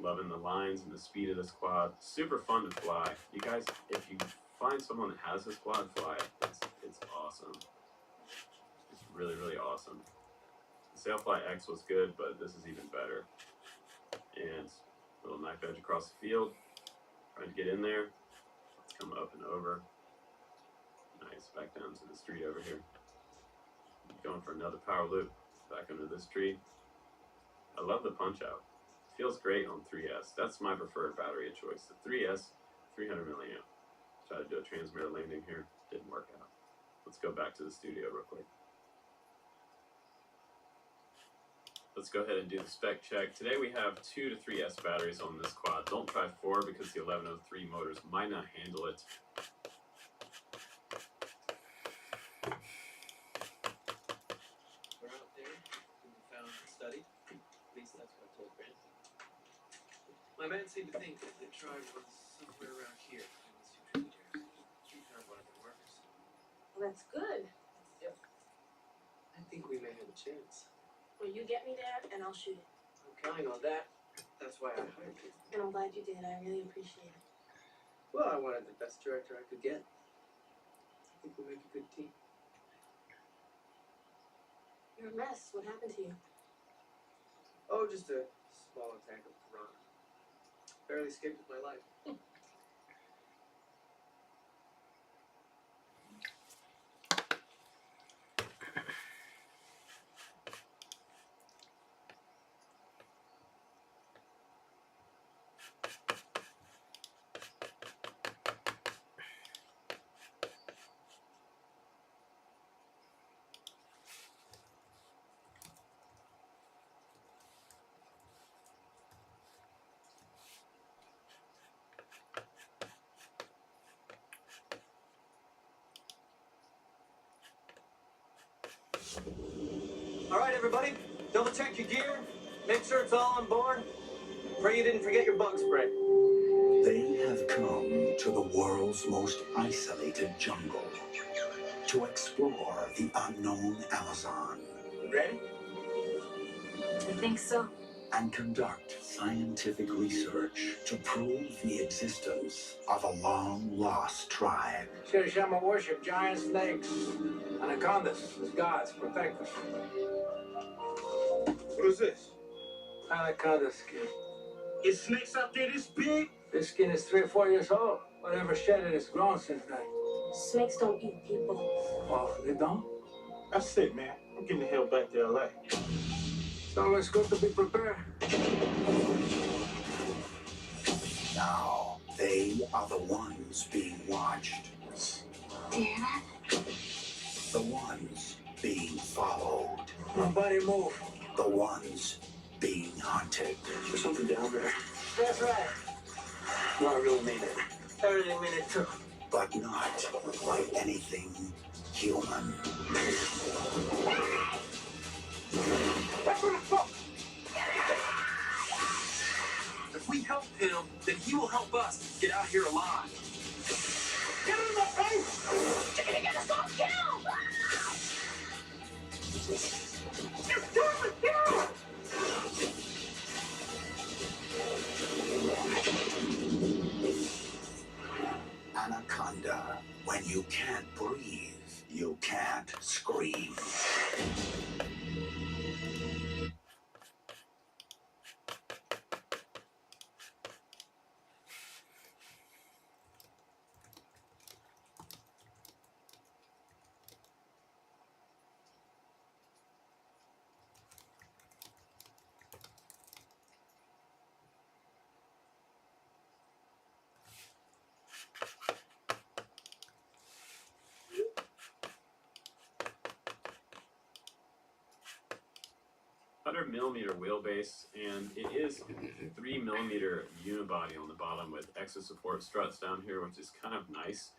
Loving the lines and the speed of this quad. Super fun to fly. You guys, if you find someone that has this quad, fly it. It's awesome. It's really, really awesome. The Sailfly X was good, but this is even better. And little knife edge across the field. Trying to get in there. Let's come up and over. Nice. Back down to the street over here. Going for another power loop. Back under this tree. I love the punch out. It feels great on 3S. That's my preferred battery of choice. The 3S, 300 milliamp. Try to do a transmitter landing here. Didn't work out. Let's go back to the studio real quick. Let's go ahead and do the spec check. Today we have 2 to 3S batteries on this quad. Don't try 4 because the 1103 motors might not handle it. We're out there in the found study. My man seemed to think that the tribe was somewhere around here in these two tributaries. He found one of the workers. Well, that's good. I think we may have a chance. Well, you get me that, and I'll shoot it. I'm counting on that. That's why I hired you. And I'm glad you did. I really appreciate it. Well, I wanted the best director I could get. I think we'll make a good team. You're a mess. What happened to you? Oh, just a small attack of piranha. Barely escaped with my life. All right, everybody, double check your gear. Make sure it's all on board. Pray you didn't forget your bug spray. They have come to the world's most isolated jungle to explore the unknown Amazon Ready? I think so. and conduct scientific research to prove the existence of a long-lost tribe. Shirishama worship giant snakes, anacondas as gods, protect us. What is this? Anaconda skin. Is snakes out there this big? This skin is 3 or 4 years old. Whatever shed it has grown since then. Snakes don't eat people. Oh, they don't? That's it, man. I'm getting the hell back to LA. It's always good to be prepared. Now, they are the ones being watched, Dad? the ones being followed, Nobody move. the ones being hunted. There's something down there. That's right. No, I really mean it. Everything minute too. But not by anything human. If we help him, then he will help us get out here alive. Get in the face! You're gonna get us all killed! Just do it! Get out! Anaconda. When you can't breathe, you can't scream. Millimeter wheelbase, and it is 3mm unibody on the bottom with extra support struts down here, which is kind of nice.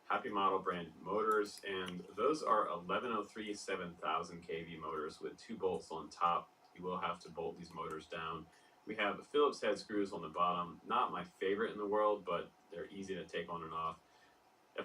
Happy Model brand motors, and those are 1103 7000 kV motors with 2 bolts on top. You will have to bolt these motors down. We have Phillips head screws on the bottom. Not my favorite in the world, but they're easy to take on and off.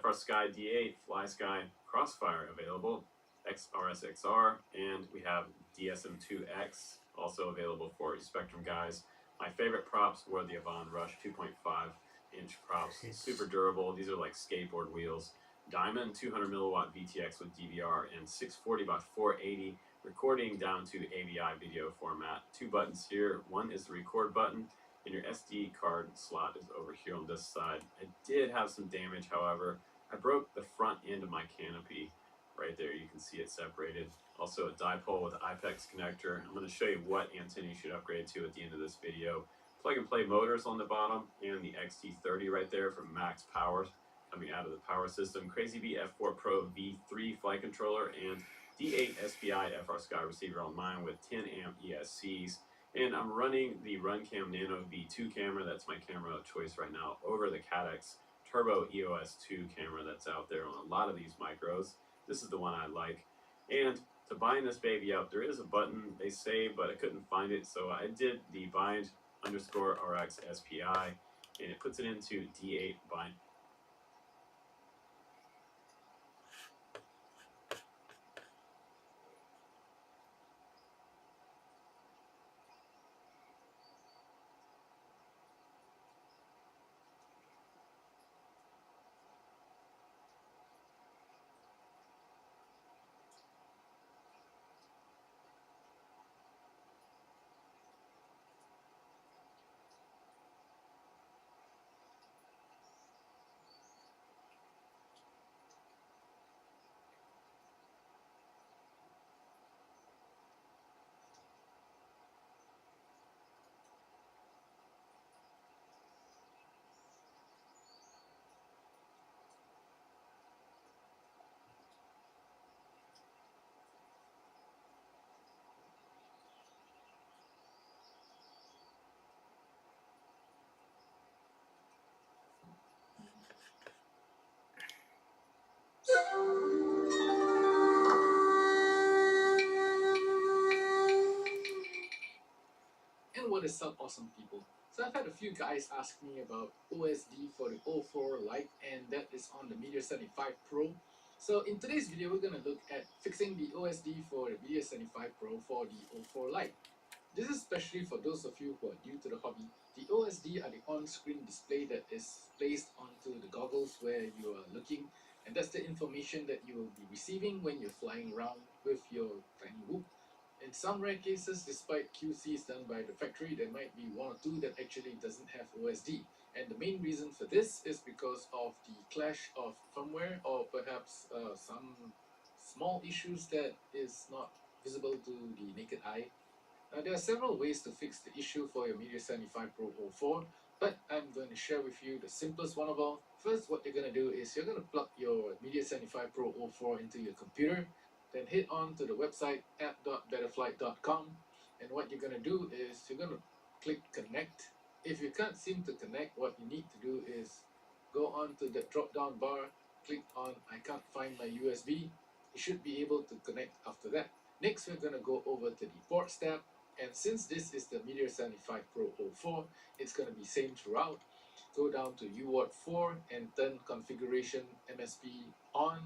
FR Sky D8, Fly Sky Crossfire available. XRSXR, and we have DSM2X also available for Spectrum guys. My favorite props were the Avant Rush 2.5-inch props, super durable. These are like skateboard wheels. Diamond 200 milliwatt VTX with DVR and 640 by 480 recording down to AVI video format. 2 buttons here. One is the record button, and your SD card slot is over here on this side. I did have some damage, however. I broke the front end of my canopy. Right there, you can see it separated. Also a dipole with IPEX connector. I'm going to show you what antenna you should upgrade to at the end of this video. Plug and play motors on the bottom, and the XT30 right there from Max Power coming out of the power system. Crazy Bee F4 Pro V3 flight controller, and D8 SPI FR Sky receiver on mine with 10 amp ESCs. And I'm running the Runcam Nano V2 camera. That's my camera of choice right now over the Cadex Turbo EOS 2 camera that's out there on a lot of these micros. This is the one I like. And to bind this baby up, there is a button, they say, but I couldn't find it, so I did the bind _RX_SPI, and it puts it into D8 bind. And what is up, awesome people? So I've had a few guys ask me about OSD for the 04 Lite, and that is on the Meteor 75 Pro. So in today's video, we're going to look at fixing the OSD for the Meteor 75 Pro for the 04 Lite. This is especially for those of you who are new to the hobby. The OSD are the on-screen display that is placed onto the goggles where you are looking, and that's the information that you will be receiving when you're flying around with your tiny Whoop. In some rare cases, despite QCs done by the factory, there might be one or two that actually doesn't have OSD. And the main reason for this is because of the clash of firmware, or perhaps some small issues that is not visible to the naked eye. Now, there are several ways to fix the issue for your Meteor 75 Pro 04, but I'm going to share with you the simplest one of all. First, what you're going to do is you're going to plug your Meteor 75 Pro 04 into your computer, then head on to the website app.betterflight.com, and what you're going to do is you're going to click connect. If you can't seem to connect, what you need to do is go on to the drop down bar, click on I can't find my USB. You should be able to connect after that. Next, we're going to go over to the ports tab, and since this is the Meteor 75 Pro 04, it's going to be same throughout. Go down to UART 4 and turn configuration MSP on.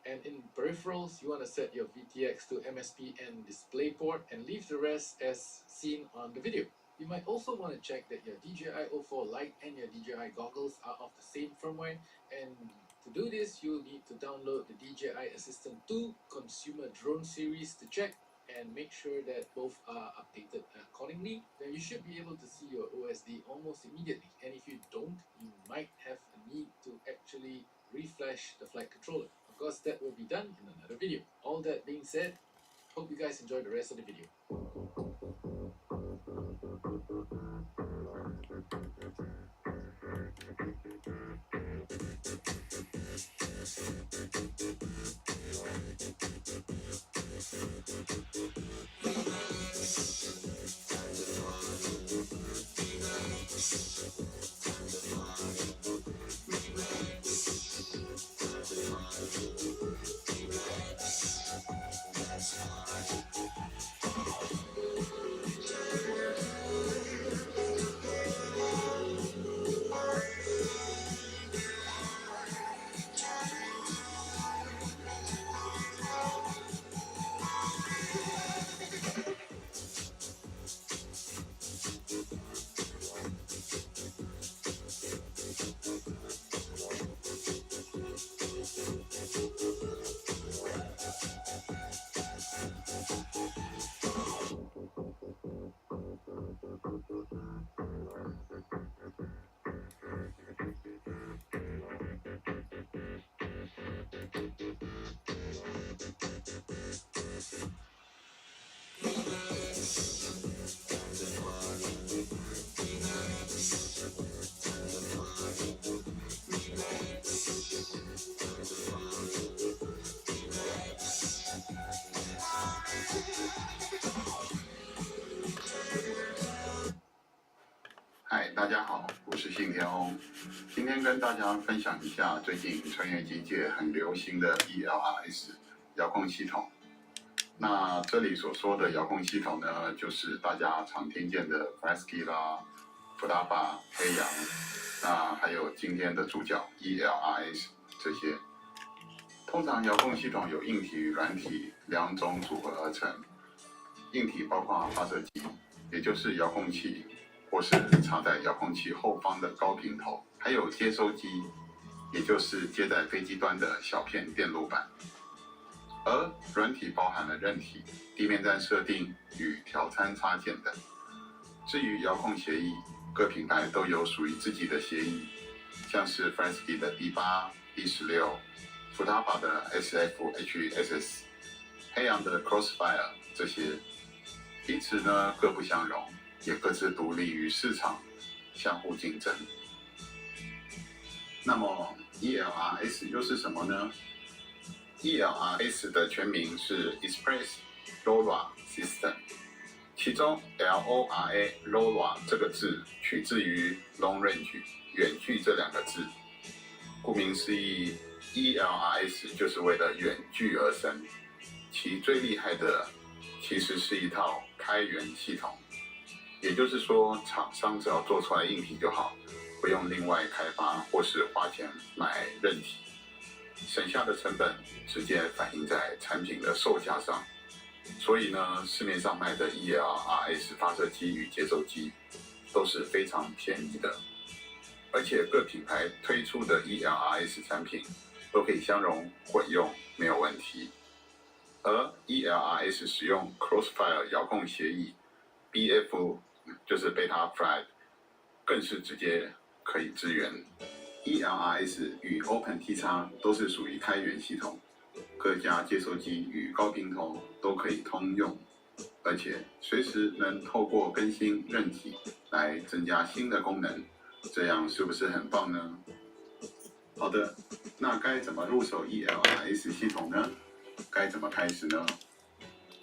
And in peripherals, you want to set your VTX to MSP and DisplayPort and leave the rest as seen on the video. You might also want to check that your DJI 04 Lite and your DJI goggles are of the same firmware, and to do this, you'll need to download the DJI Assistant 2 Consumer Drone Series to check and make sure that both are updated accordingly. Then you should be able to see your OSD almost immediately, and if you don't, you might have a need to actually reflash the flight controller. Of course, that will be done in another video. All that being said, hope you guys enjoy the rest of the video.嗨，大家好，我是信天翁。今天跟大家分享一下最近穿越机界很流行的 ELRS 遥控系统。那这里所说的遥控系统呢，就是大家常听见的 Fresky 啦、Futaba、黑羊，那还有今天的主角 ELRS 这些。通常遥控系统有硬体与软体两种组合而成。硬体包括发射机，也就是遥控器，或是插在遥控器后方的高频头，还有接收机，也就是接在飞机端的小片电路板。而软体包含了韧体、地面站设定与调参插件等。至于遥控协议，各品牌都有属于自己的协议，像是 Fresky 的 D8、D16、Futaba 的 SFHSS、黑羊的 Crossfire 这些，彼此呢各不相容，也各自独立于市场，相互竞争。那么 ELRS 又是什么呢？ELRS 的全名是 Express LoRa System， 其中 LoRa 这个字取自于 Long Range 远距这两个字。顾名思义 ，ELRS 就是为了远距而生。其最厉害的其实是一套开源系统，也就是说，厂商只要做出来硬体就好，不用另外开发或是花钱买韧体。省下的成本直接反映在产品的售价上，所以呢，市面上卖的 ELRS 发射机与接收机都是非常便宜的，而且各品牌推出的 ELRS 产品都可以相容混用，没有问题。而 ELRS 使用 Crossfire 遥控协议 ，BF 就是 Beta Flight， 更是直接可以支援。ELRS 与 OpenTX 都是属于开源系统，各家接收机与高频头都可以通用，而且随时能透过更新韧体来增加新的功能，这样是不是很棒呢？好的，那该怎么入手 ELRS 系统呢？该怎么开始呢？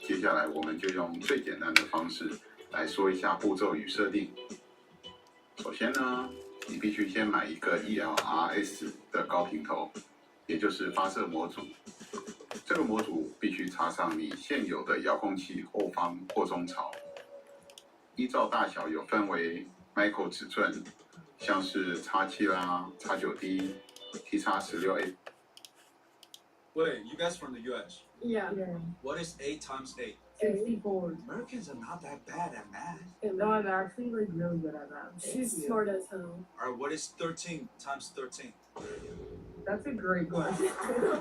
接下来我们就用最简单的方式来说一下步骤与设定。首先呢，你必须先买一个 ELRS 的高频头，也就是发射模组。这个模组必须插上你现有的遥控器后方或中槽。依照大小有分为 micro 尺寸，像是 X7 啦、X9D、TX16A。Wait, you guys from the US? Yeah. What is 8 times 8? 64. Americans are not that bad at math. No, I'm actually like really good at that. She's smart as hell. Alright, what is 13 times 13? That's a great question.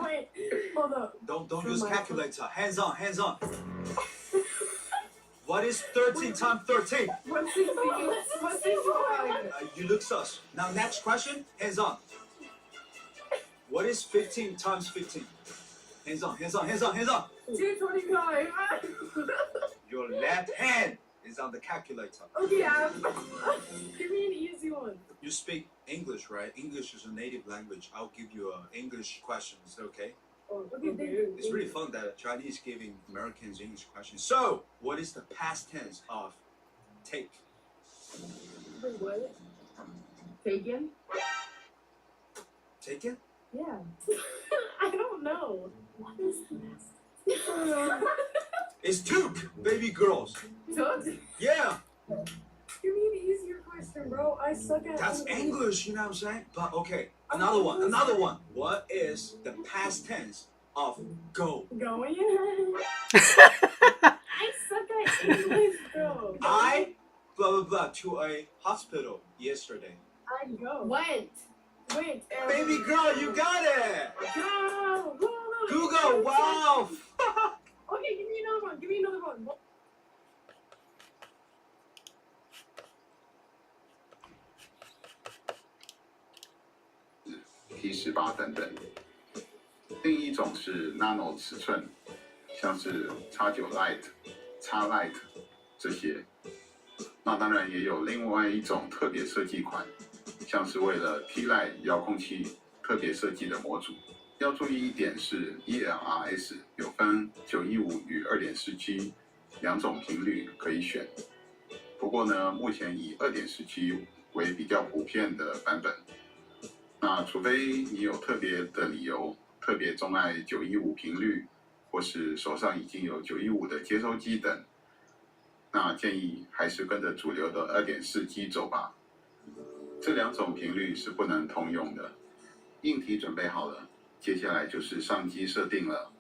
Wait, hold up. Don't For use my- calculator. Hands on, hands on. What is 13 times 13? What's 65? You look sus. Now next question, hands on. What is 15 times 15? Hands on, hands on, hands on, hands on. 225. Your left hand is on the calculator. Okay, give me an easy one. You speak English, right? English is a native language. I'll give you an English question. Is that okay? Oh, okay, thank you. It's really fun that Chinese giving Americans English questions. So, what is the past tense of take? Wait, what? Taken? Taken? Yeah. I don't know. What is this? It's took, baby girls. Took? Yeah, Give me an easier question, bro. I suck at that's English, you know what I'm saying? But okay, another one, another one. What is the past tense of go? Going? I suck at English, bro. I blah blah blah to a hospital yesterday. I go. Went. Baby girl, you got it. Go. Google, wow. Okay, give me another one. Give me another one. T18等等。另一种是 nano 尺寸，像是 X9 Lite、X Lite 这些。那当然也有另外一种特别设计款，像是为了 T-Lite 遥控器特别设计的模组。要注意一点是 ELRS 有分915与 2.4G 两种频率可以选。不过呢，目前以 2.4G 为比较普遍的版本。那除非你有特别的理由，特别钟爱915频率，或是手上已经有915的接收机等，那建议还是跟着主流的2.4G 走吧。这2种频率是不能通用的。硬体准备好了，接下来就是上机设定了。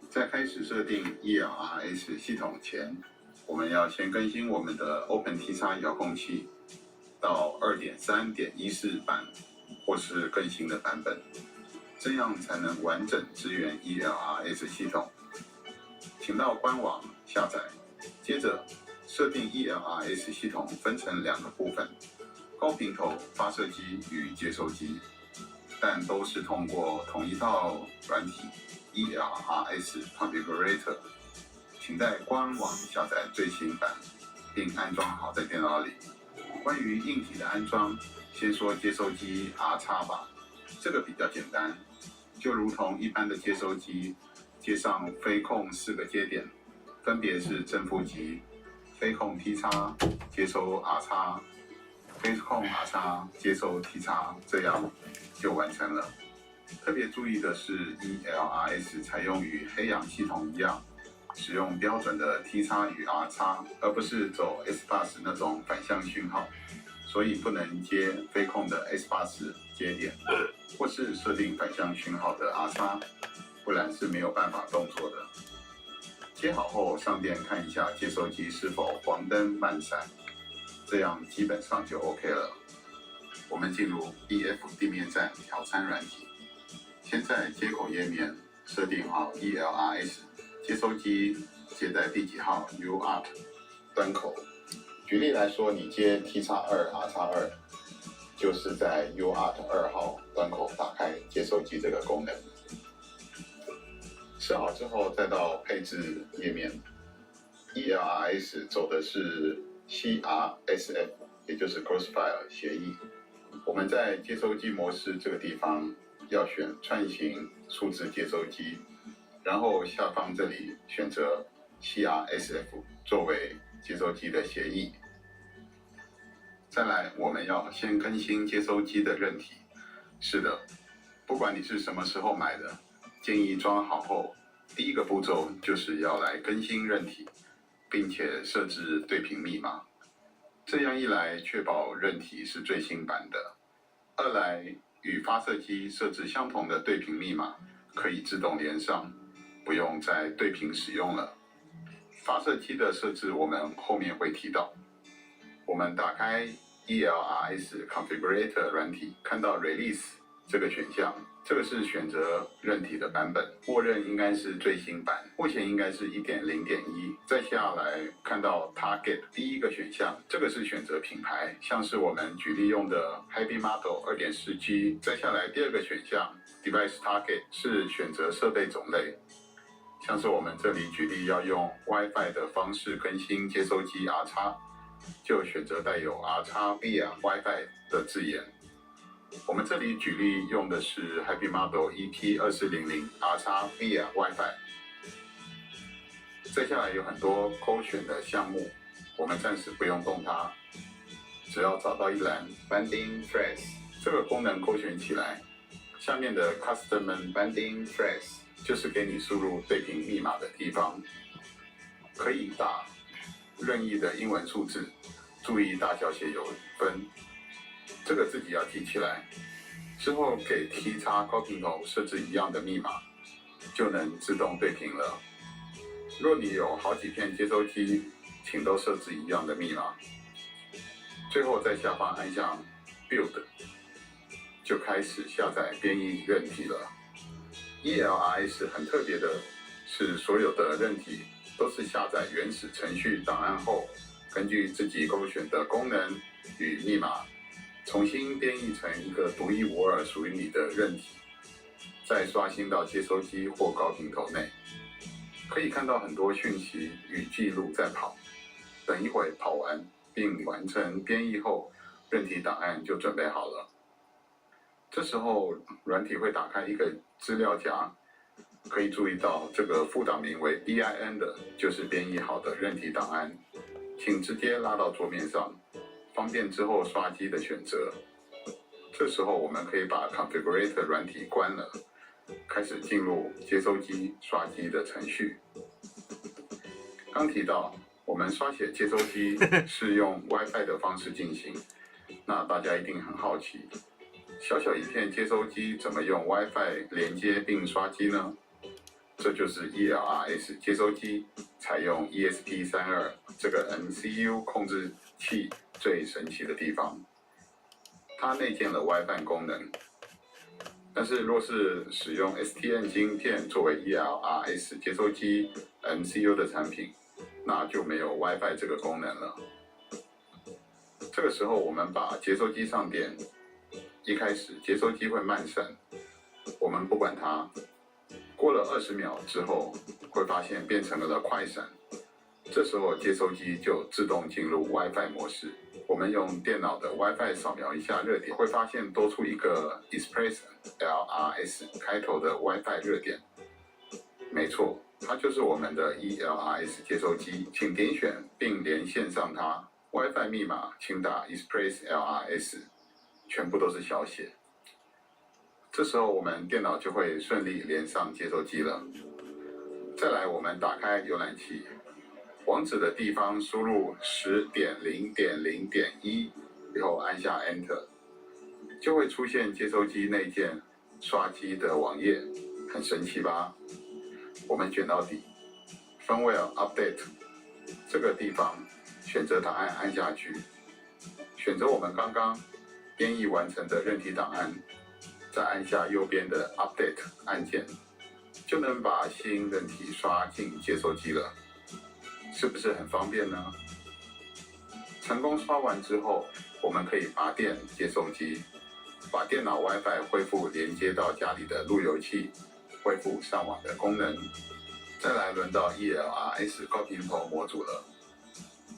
在开始设定 ELRS 系统前，我们要先更新我们的 OpenTX 遥控器到 2.3.14 版或是更新的版本，这样才能完整支援 ELRS 系统。请到官网下载，接着设定 ELRS 系统分成2个部分：高频头发射机与接收机，但都是通过同一套软体 ELRS Configurator。请在官网下载最新版，并安装好在电脑里。关于硬体的安装，先说接收机 R 叉吧，这个比较简单，就如同一般的接收机，接上飞控4个接点，分别是正负极、飞控 T 叉接收 R 叉、飞控 R 叉接收 T 叉，这样就完成了。特别注意的是 ，ELRS 采用与黑羊系统一样，使用标准的 T 叉与 R 叉，而不是走 S bus 那种反向讯号，所以不能接飞控的 S bus 接点，或是设定反向讯号的 R 叉，不然是没有办法动作的。接好后上电看一下接收机是否黄灯慢闪，这样基本上就 OK 了。我们进入 EF 地面站调参软体，先在接口页面设定好 ELRS 接收机接在第几号 UART 端口。举例来说，你接 T 叉2 R 叉2，就是在 UART 2号端口打开接收机这个功能。设好之后，再到配置页面 ，ELRS 走的是 CRSF， 也就是 Crossfire 协议。我们在接收机模式这个地方要选串行数字接收机，然后下方这里选择 CRSF 作为接收机的协议。再来，我们要先更新接收机的韧体。是的，不管你是什么时候买的，建议装好后，第一个步骤就是要来更新韧体，并且设置对频密码。这样一来，确保韧体是最新版的；二来，与发射机设置相同的对频密码，可以自动连上，不用再对频使用了。发射机的设置我们后面会提到。我们打开 ELRS Configurator 软体，看到 Release 这个选项，这个是选择韧体的版本，默认应该是最新版，目前应该是 1.0.1。再下来看到 Target 第一个选项，这个是选择品牌，像是我们举例用的 Happy Model 2.4G。再下来第二个选项 Device Target 是选择设备种类，像是我们这里举例要用 WiFi 的方式更新接收机 R 叉，就选择带有 R 叉 via WiFi 的字眼。我们这里举例用的是 Happy Model EP2400 R 叉 via WiFi。再下来有很多勾选的项目，我们暂时不用动它，只要找到一栏 Banding Phrase 这个功能勾选起来，下面的 Custom Banding Phrase 就是给你输入对频密码的地方，可以打任意的英文数字，注意大小写有分，这个自己要记起来。之后给 T 叉高频头设置一样的密码，就能自动对频了。若你有好几片接收机，请都设置一样的密码。最后在下方按下 Build， 就开始下载编译韧体了。ELRS 很特别的是，所有的韧体都是下载原始程序档案后，根据自己勾选的功能与密码，重新编译成一个独一无二属于你的韧体，再刷新到接收机或高频头内。可以看到很多讯息与记录在跑，等一会跑完并完成编译后，韧体档案就准备好了。这时候软体会打开一个资料夹，可以注意到这个副档名为 bin 的，就是编译好的韧体档案，请直接拉到桌面上，方便之后刷机的选择。这时候我们可以把 Configurator 软体关了，开始进入接收机刷机的程序。刚提到我们刷写接收机是用 WiFi 的方式进行，那大家一定很好奇，小小一片接收机怎么用 WiFi 连接并刷机呢？这就是 ELRS 接收机采用 ESP32 这个 MCU 控制器最神奇的地方，它内建了 WiFi 功能。但是若是使用 STM 晶片作为 ELRS 接收机 MCU 的产品，那就没有 WiFi 这个功能了。这个时候我们把接收机上电，一开始接收机会慢闪，我们不管它，过了20秒之后会发现变成了快闪，这时候接收机就自动进入 WiFi 模式。我们用电脑的 WiFi 扫描一下热点，会发现多出一个 Express LRS 开头的 WiFi 热点。没错，它就是我们的 ELRS 接收机，请点选并连线上它。WiFi 密码请打 Express LRS， 全部都是小写。这时候我们电脑就会顺利连上接收机了。再来，我们打开浏览器，网址的地方输入10.0.0.1，以后按下 Enter， 就会出现接收机内建刷机的网页，很神奇吧？我们卷到底 ，Firmware Update 这个地方选择档案按下去，选择我们刚刚编译完成的韧体档案，再按下右边的 Update 按键，就能把新韧体刷进接收机了。是不是很方便呢？成功刷完之后，我们可以拔电接收机，把电脑 WiFi 恢复连接到家里的路由器，恢复上网的功能。再来轮到 ELRS 高频头模组了，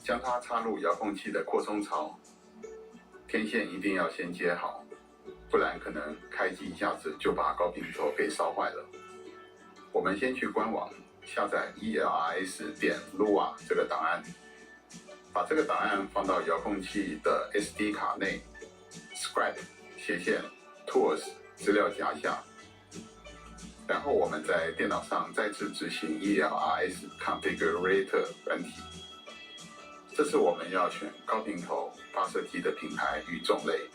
将它插入遥控器的扩充槽，天线一定要先接好，不然可能开机一下子就把高频头给烧坏了。我们先去官网下载 ELRS.lua 这个档案，把这个档案放到遥控器的 SD 卡内 ，Scrap 斜线 Tools 资料夹下，然后我们在电脑上再次执行 ELRS Configurator 软体。这次我们要选高频头发射机的品牌与种类。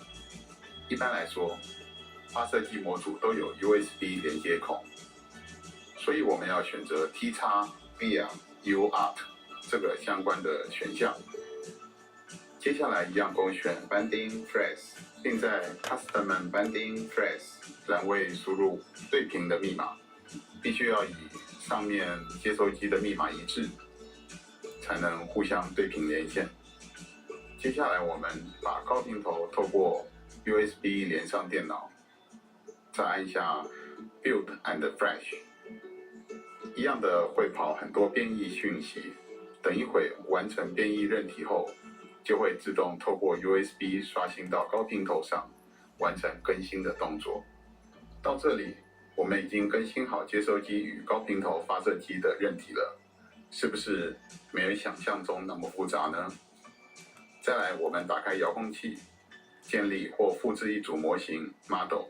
一般来说，发射机模组都有 USB 连接孔，所以我们要选择 T-VIA UART 这个相关的选项。接下来一样勾选 Binding Phrase， 并在 Custom Binding Phrase 栏位输入对频的密码，必须要与上面接收机的密码一致，才能互相对频连线。接下来我们把高频头透过 USB 连上电脑，再按下 Build and Flash， 一样的会跑很多编译讯息，等一会完成编译韧体后，就会自动透过 USB 刷新到高频头上，完成更新的动作。到这里，我们已经更新好接收机与高频头发射机的韧体了，是不是没有想象中那么复杂呢？再来，我们打开遥控器，建立或复制一组模型 model，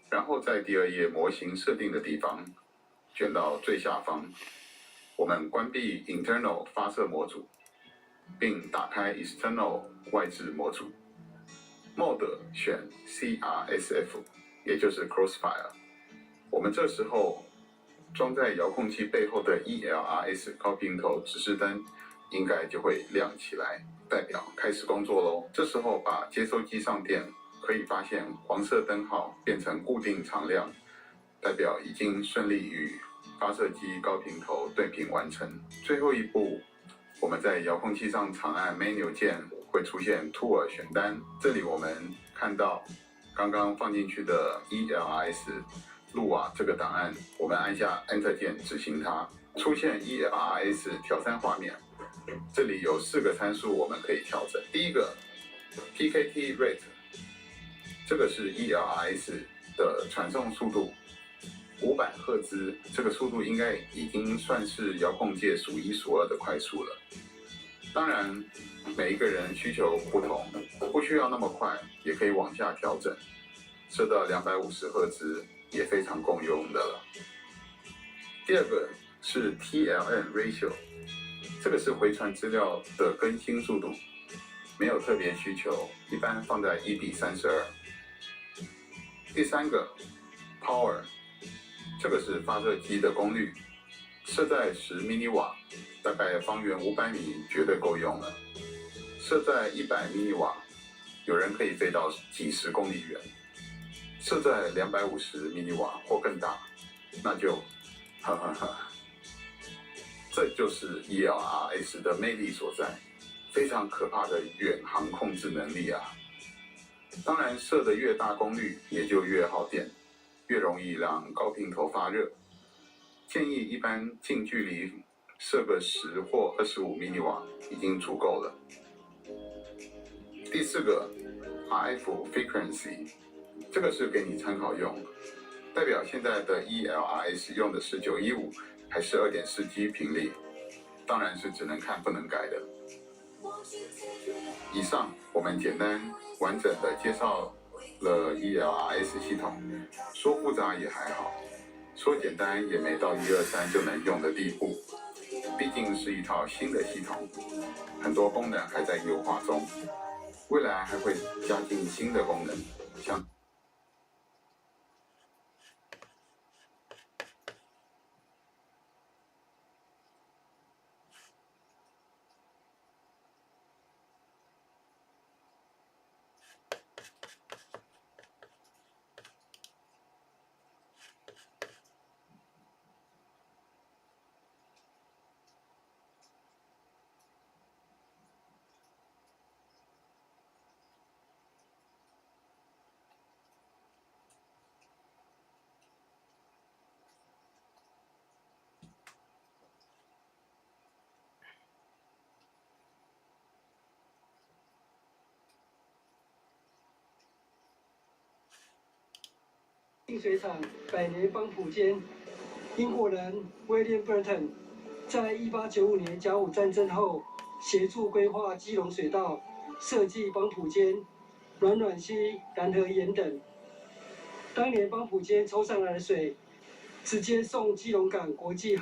然后在第2页模型设定的地方卷到最下方，我们关闭 internal 发射模组，并打开 external 外置模组 ，mode 选 CRSF， 也就是 Crossfire。我们这时候装在遥控器背后的 ELRS 高频头指示灯应该就会亮起来，代表开始工作咯。这时候把接收机上电，可以发现黄色灯号变成固定常亮，代表已经顺利与发射机高频头对频完成。最后一步，我们在遥控器上长按 Menu 键，会出现 Tool 选单，这里我们看到刚刚放进去的 ELRS.lua 这个档案，我们按下 Enter 键执行它，出现 ELRS 调参画面。这里有4个参数我们可以调整。第一个 PKT Rate， 这个是 ELRS 的传送速度，500赫兹，这个速度应该已经算是遥控界数1数2的快速了。当然，每一个人需求不同，不需要那么快，也可以往下调整，设到250赫兹，也非常够用的了。第二个是 TLN ratio， 这个是回传资料的更新速度，没有特别需求，一般放在1:32。第三个 Power， 这个是发热机的功率，设在10 mW， 大概方圆500米绝对够用了。设在100 mW， 有人可以飞到几十公里远。设在250 mW 或更大，那就这就是 ELRS 的魅力所在，非常可怕的远航控制能力啊！当然，设的越大功率，也就越耗电，越容易让高频头发热。建议一般近距离设个10或25 mW 已经足够了。第四个 RF frequency， 这个是给你参考用，代表现在的 ELRS 用的是915还是 2.4G 频率，当然是只能看不能改的。以上我们简单完整的介绍了 ELRS 系统，说复杂也还好，说简单也没到123就能用的地步，毕竟是一套新的系统，很多功能还在优化中，未来还会加进新的功能，像净水厂百年帮浦间，英国人威廉·布伦特在1895年甲午战争后，协助规划基隆水道，设计帮浦间、暖暖溪、南河沿等。当年帮浦间抽上来的水，直接送基隆港国际。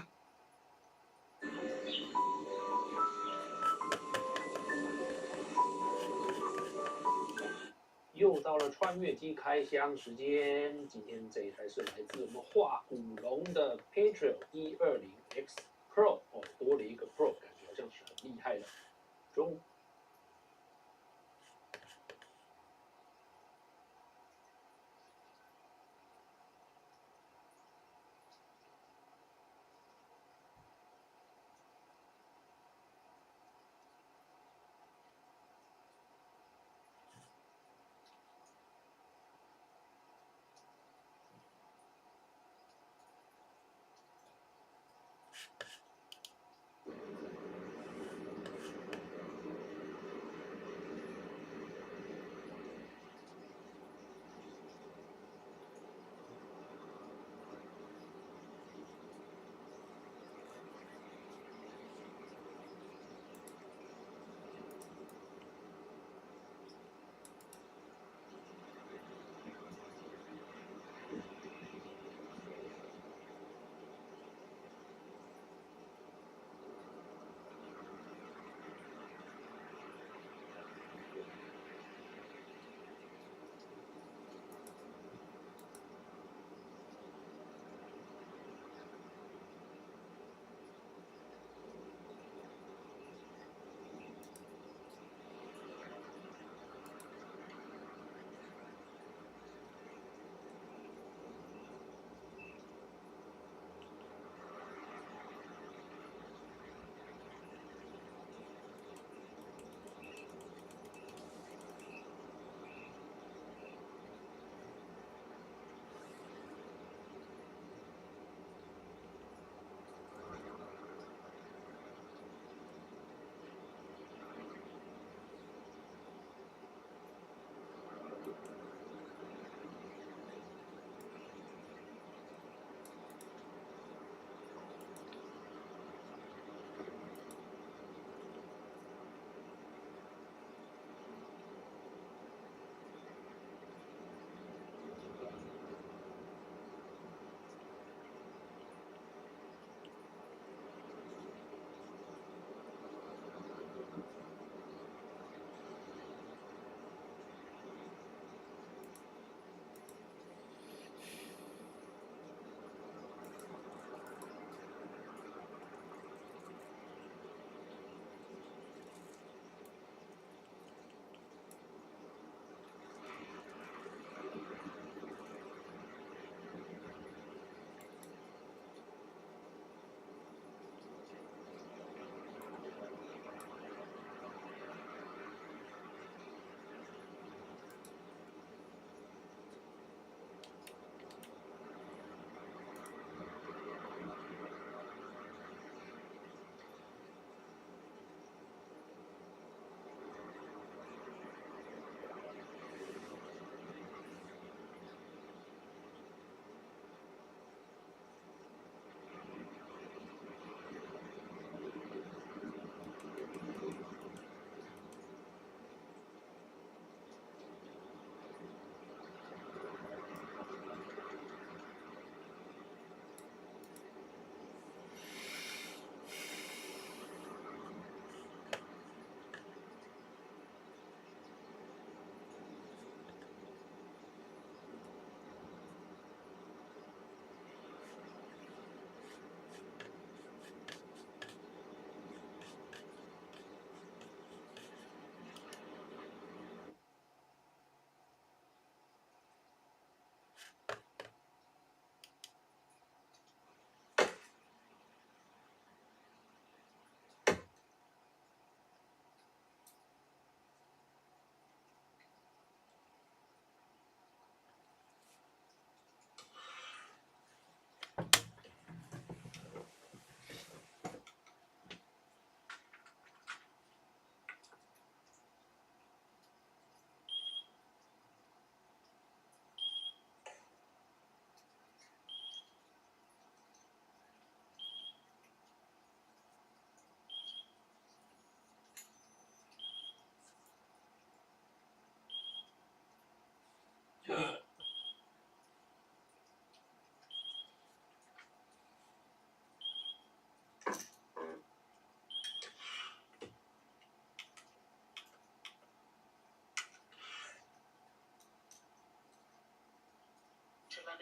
又到了穿越机开箱时间，今天这一台是来自我们化古龙的 Patriot 120X Pro 哦，多了一个 Pro， 感觉好像是很厉害的。中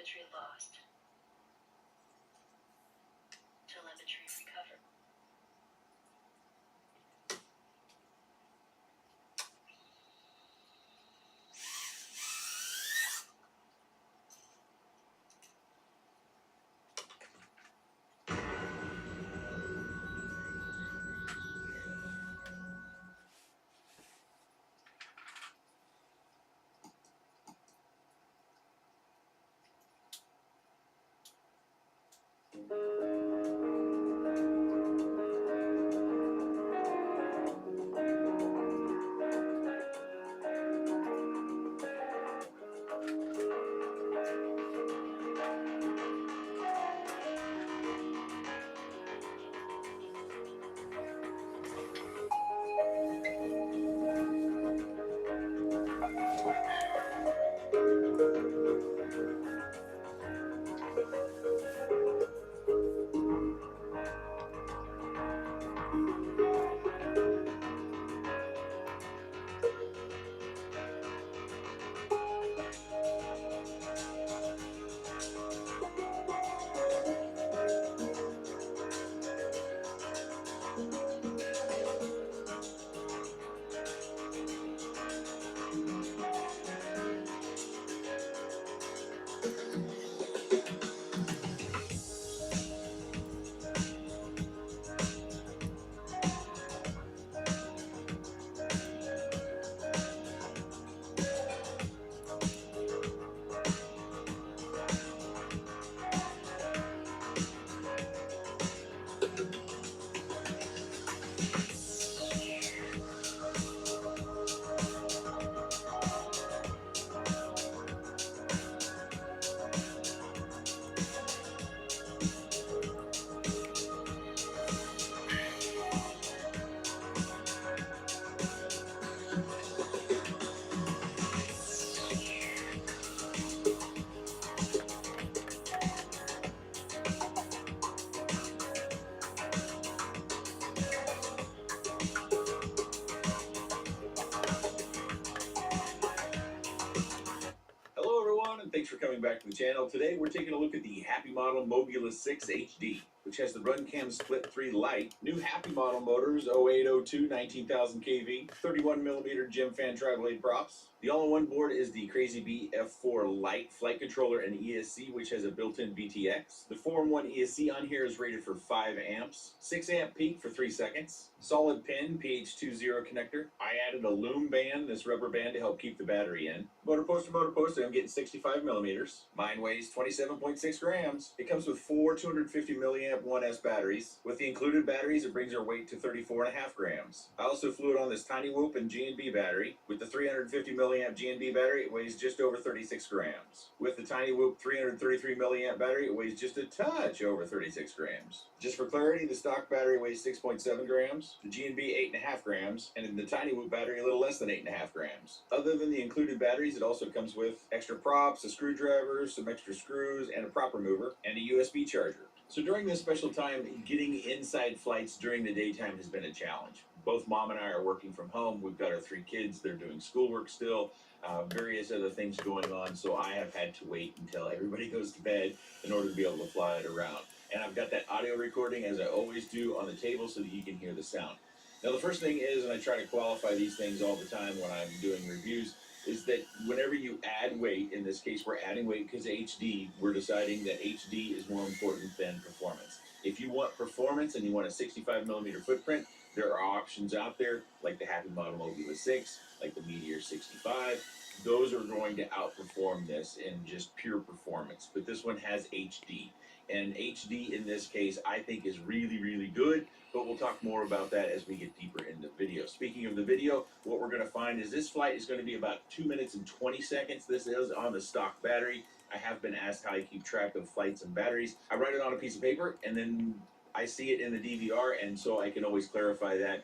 telemetry lost. Telemetry recovered. Hello everyone, and thanks for coming back to the channel. Today we're taking a look at the Happy Model Mobula 6 HD, which has the RunCam Split 3 Lite, new Happy Model motors 0802 19,000 kV, 31mm Gem Fan tri-blade props. The all-in-one board is the Crazy Bee F4 Lite flight controller and ESC, which has a built-in BTX. The 4-in-1 ESC on here is rated for 5 amps, 6 amp peak for 3 seconds, solid pin PH20 connector. I added a loom band, this rubber band to help keep the battery in. Motor poster, I'm getting 65 millimeters. Mine weighs 27.6 grams. It comes with 4 250 milliamp 1S batteries. With the included batteries, it brings our weight to 34.5 grams. I also flew it on this Tiny Whoop and G&B battery. With the 350 milliamp G&B battery, it weighs just over 36 grams. With the Tiny Whoop 333 milliamp battery, it weighs just a touch over 36 grams. Just for clarity, the stock battery weighs 6.7 grams, the G&B 8.5 grams, and in the Tiny Whoop battery a little less than 8.5 grams. Other than the included batteries, it also comes with extra props, a screwdriver, some extra screws, and a prop remover, and a USB charger. So during this special time, getting inside flights during the daytime has been a challenge. Both Mom and I are working from home. We've got our 3 kids. They're doing schoolwork still, various other things going on. So I have had to wait until everybody goes to bed in order to be able to fly it around. And I've got that audio recording, as I always do, on the table so that you can hear the sound. Now the first thing is, and I try to qualify these things all the time when I'm doing reviews, is that whenever you add weight, in this case we're adding weight because HD, we're deciding that HD is more important than performance. If you want performance and you want a 65 millimeter footprint, there are options out there like the Happy Model Mobula 6, like the Meteor 65. Those are going to outperform this in just pure performance, but this one has HD. And HD in this case I think is really, really good, but we'll talk more about that as we get deeper in the video. Speaking of the video, what we're going to find is this flight is going to be about 2 minutes and 20 seconds. This is on the stock battery. I have been asked how I keep track of flights and batteries. I write it on a piece of paper and then I see it in the DVR, and so I can always clarify that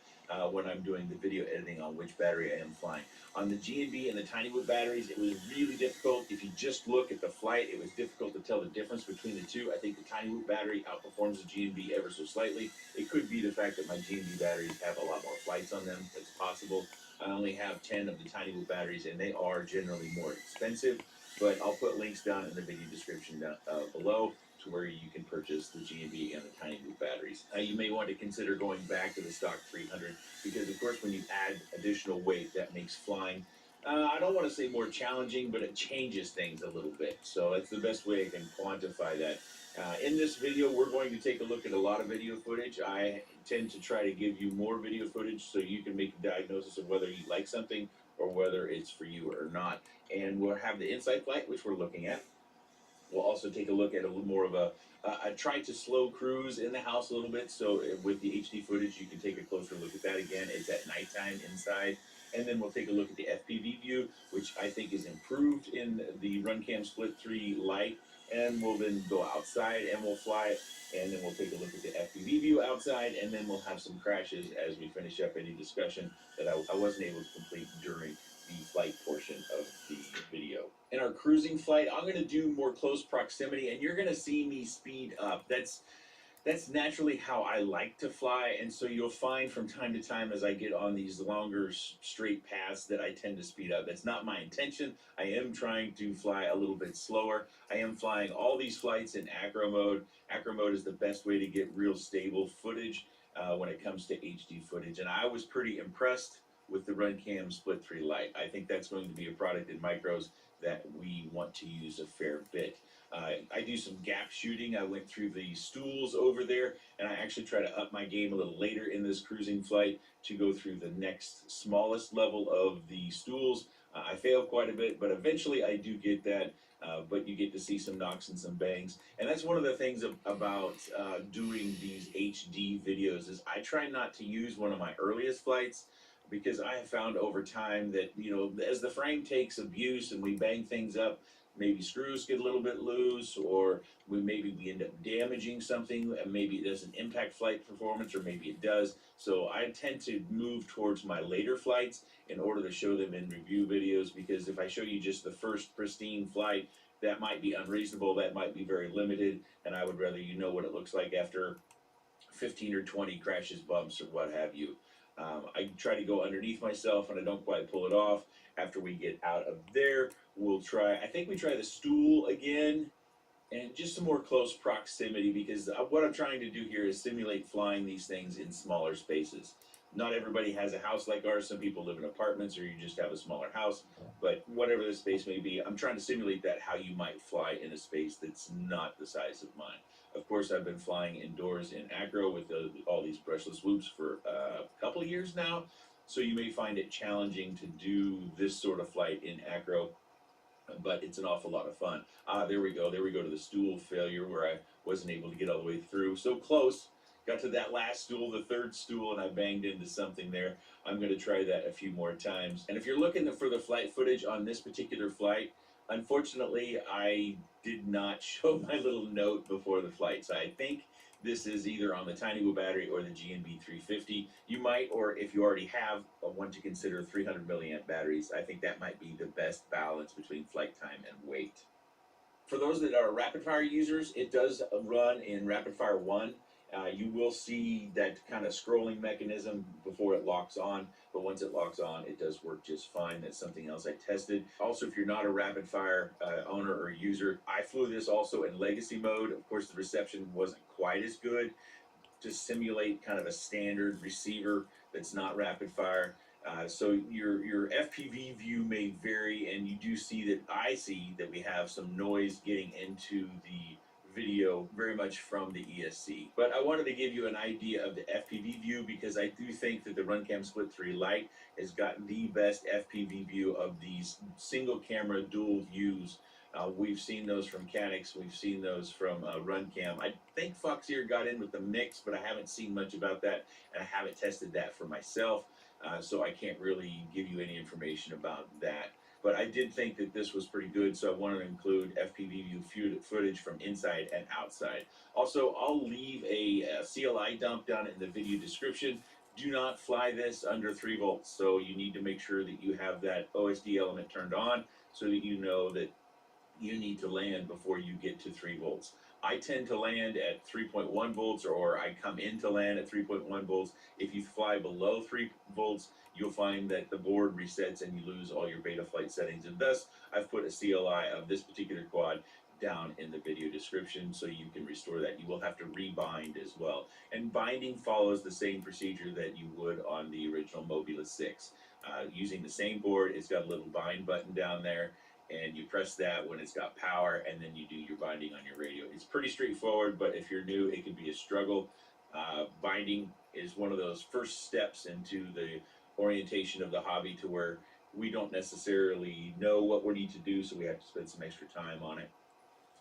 when I'm doing the video editing on which battery I am flying. On the G&B and the Tiny Whoop batteries, it was really difficult. If you just look at the flight, it was difficult to tell the difference between the two. I think the Tiny Whoop battery outperforms the G&B ever so slightly. It could be the fact that my G&B batteries have a lot more flights on them. That's possible. I only have 10 of the Tiny Whoop batteries, and they are generally more expensive. but I'll put links down in the video description down below to where you can purchase the GNB and the Tiny Loop batteries. You may want to consider going back to the stock 300 because, of course, when you add additional weight, that makes flying, I don't want to say more challenging, but it changes things a little bit. So that's the best way I can quantify that. In this video, we're going to take a look at a lot of video footage. I tend to try to give you more video footage so you can make a diagnosis of whether you like something or whether it's for you or not. And we'll have the Insight flight, which we're looking at. We'll also take a look at a little more of a try to slow cruise in the house a little bit. So with the HD footage, you can take a closer look at that again. It's at nighttime inside. And then we'll take a look at the FPV view, which I think is improved in the RunCam Split 3 Lite. And we'll then go outside and we'll fly it. And then we'll take a look at the FPV view outside. And then we'll have some crashes as we finish up any discussion that I wasn't able to complete during the flight portion of the video. In our cruising flight, I'm going to do more close proximity, and you're going to see me speed up. That's naturally how I like to fly, and so you'll find from time to time as I get on these longer straight paths that I tend to speed up. That's not my intention. I am trying to fly a little bit slower. I am flying all these flights in acro mode. Acro mode is the best way to get real stable footage when it comes to HD footage, and I was pretty impressed with the RunCam Split 3 Lite. I think that's going to be a product in micros that we want to use a fair bit. I do some gap shooting. I went through the stools over there, and I actually try to up my game a little later in this cruising flight to go through the next smallest level of the stools. I fail quite a bit, but eventually I do get that. But you get to see some knocks and some bangs. And that's one of the things about doing these HD videos is I try not to use one of my earliest flights, because I have found over time that, you know, as the frame takes abuse and we bang things up, maybe screws get a little bit loose, or maybe we end up damaging something, and maybe it doesn't impact flight performance, or maybe it does. So I tend to move towards my later flights in order to show them in review videos, because if I show you just the first pristine flight, that might be unreasonable, that might be very limited, and I would rather you know what it looks like after 15 or 20 crashes, bumps, or what have you. I try to go underneath myself and I don't quite pull it off. After we get out of there, we'll try, I think we try the stool again and just some more close proximity, because what I'm trying to do here is simulate flying these things in smaller spaces. Not everybody has a house like ours. Some people live in apartments, or you just have a smaller house. But whatever the space may be, I'm trying to simulate that how you might fly in a space that's not the size of mine. Of course, I've been flying indoors in acro with all these brushless whoops for a couple of years now, so you may find it challenging to do this sort of flight in acro, but it's an awful lot of fun. There we go to the stool failure where I wasn't able to get all the way through. So close, got to that last stool, the third stool, and I banged into something there. I'm going to try that a few more times. And if you're looking for the flight footage on this particular flight, unfortunately, I did not show my little note before the flight. So I think this is either on the Tiny Woo battery or the GNB 350. You might, or if you already have, want to consider 300 milliamp batteries. I think that might be the best balance between flight time and weight. For those that are rapid fire users, it does run in rapid fire 1. You will see that kind of scrolling mechanism before it locks on, but once it locks on, it does work just fine. That's something else I tested. Also, if you're not a rapid fire owner or user, I flew this also in legacy mode. Of course, the reception wasn't quite as good to simulate kind of a standard receiver that's not rapid fire. So your FPV view may vary, and you do see that I see that we have some noise getting into the video very much from the ESC. But I wanted to give you an idea of the FPV view, because I do think that the RunCam Split 3 Lite has gotten the best FPV view of these single camera dual views. We've seen those from Caddx, we've seen those from RunCam. I think Foxeer got in with the mix, but I haven't seen much about that, and I haven't tested that for myself, so I can't really give you any information about that. But I did think that this was pretty good, so I wanted to include FPV view footage from inside and outside. Also, I'll leave a CLI dump down in the video description. Do not fly this under 3 volts, so you need to make sure that you have that OSD element turned on so that you know that you need to land before you get to 3 volts. I tend to land at 3.1 volts, or I come into land at 3.1 volts. If you fly below 3 volts, you'll find that the board resets and you lose all your Betaflight settings. And thus, I've put a CLI of this particular quad down in the video description so you can restore that. You will have to rebind as well. And binding follows the same procedure that you would on the original Mobula 6. Using the same board, it's got a little bind button down there, and you press that when it's got power, and then you do your binding on your radio. It's pretty straightforward, but if you're new, it can be a struggle. Binding is one of those first steps into the orientation of the hobby to where we don't necessarily know what we need to do, so we have to spend some extra time on it.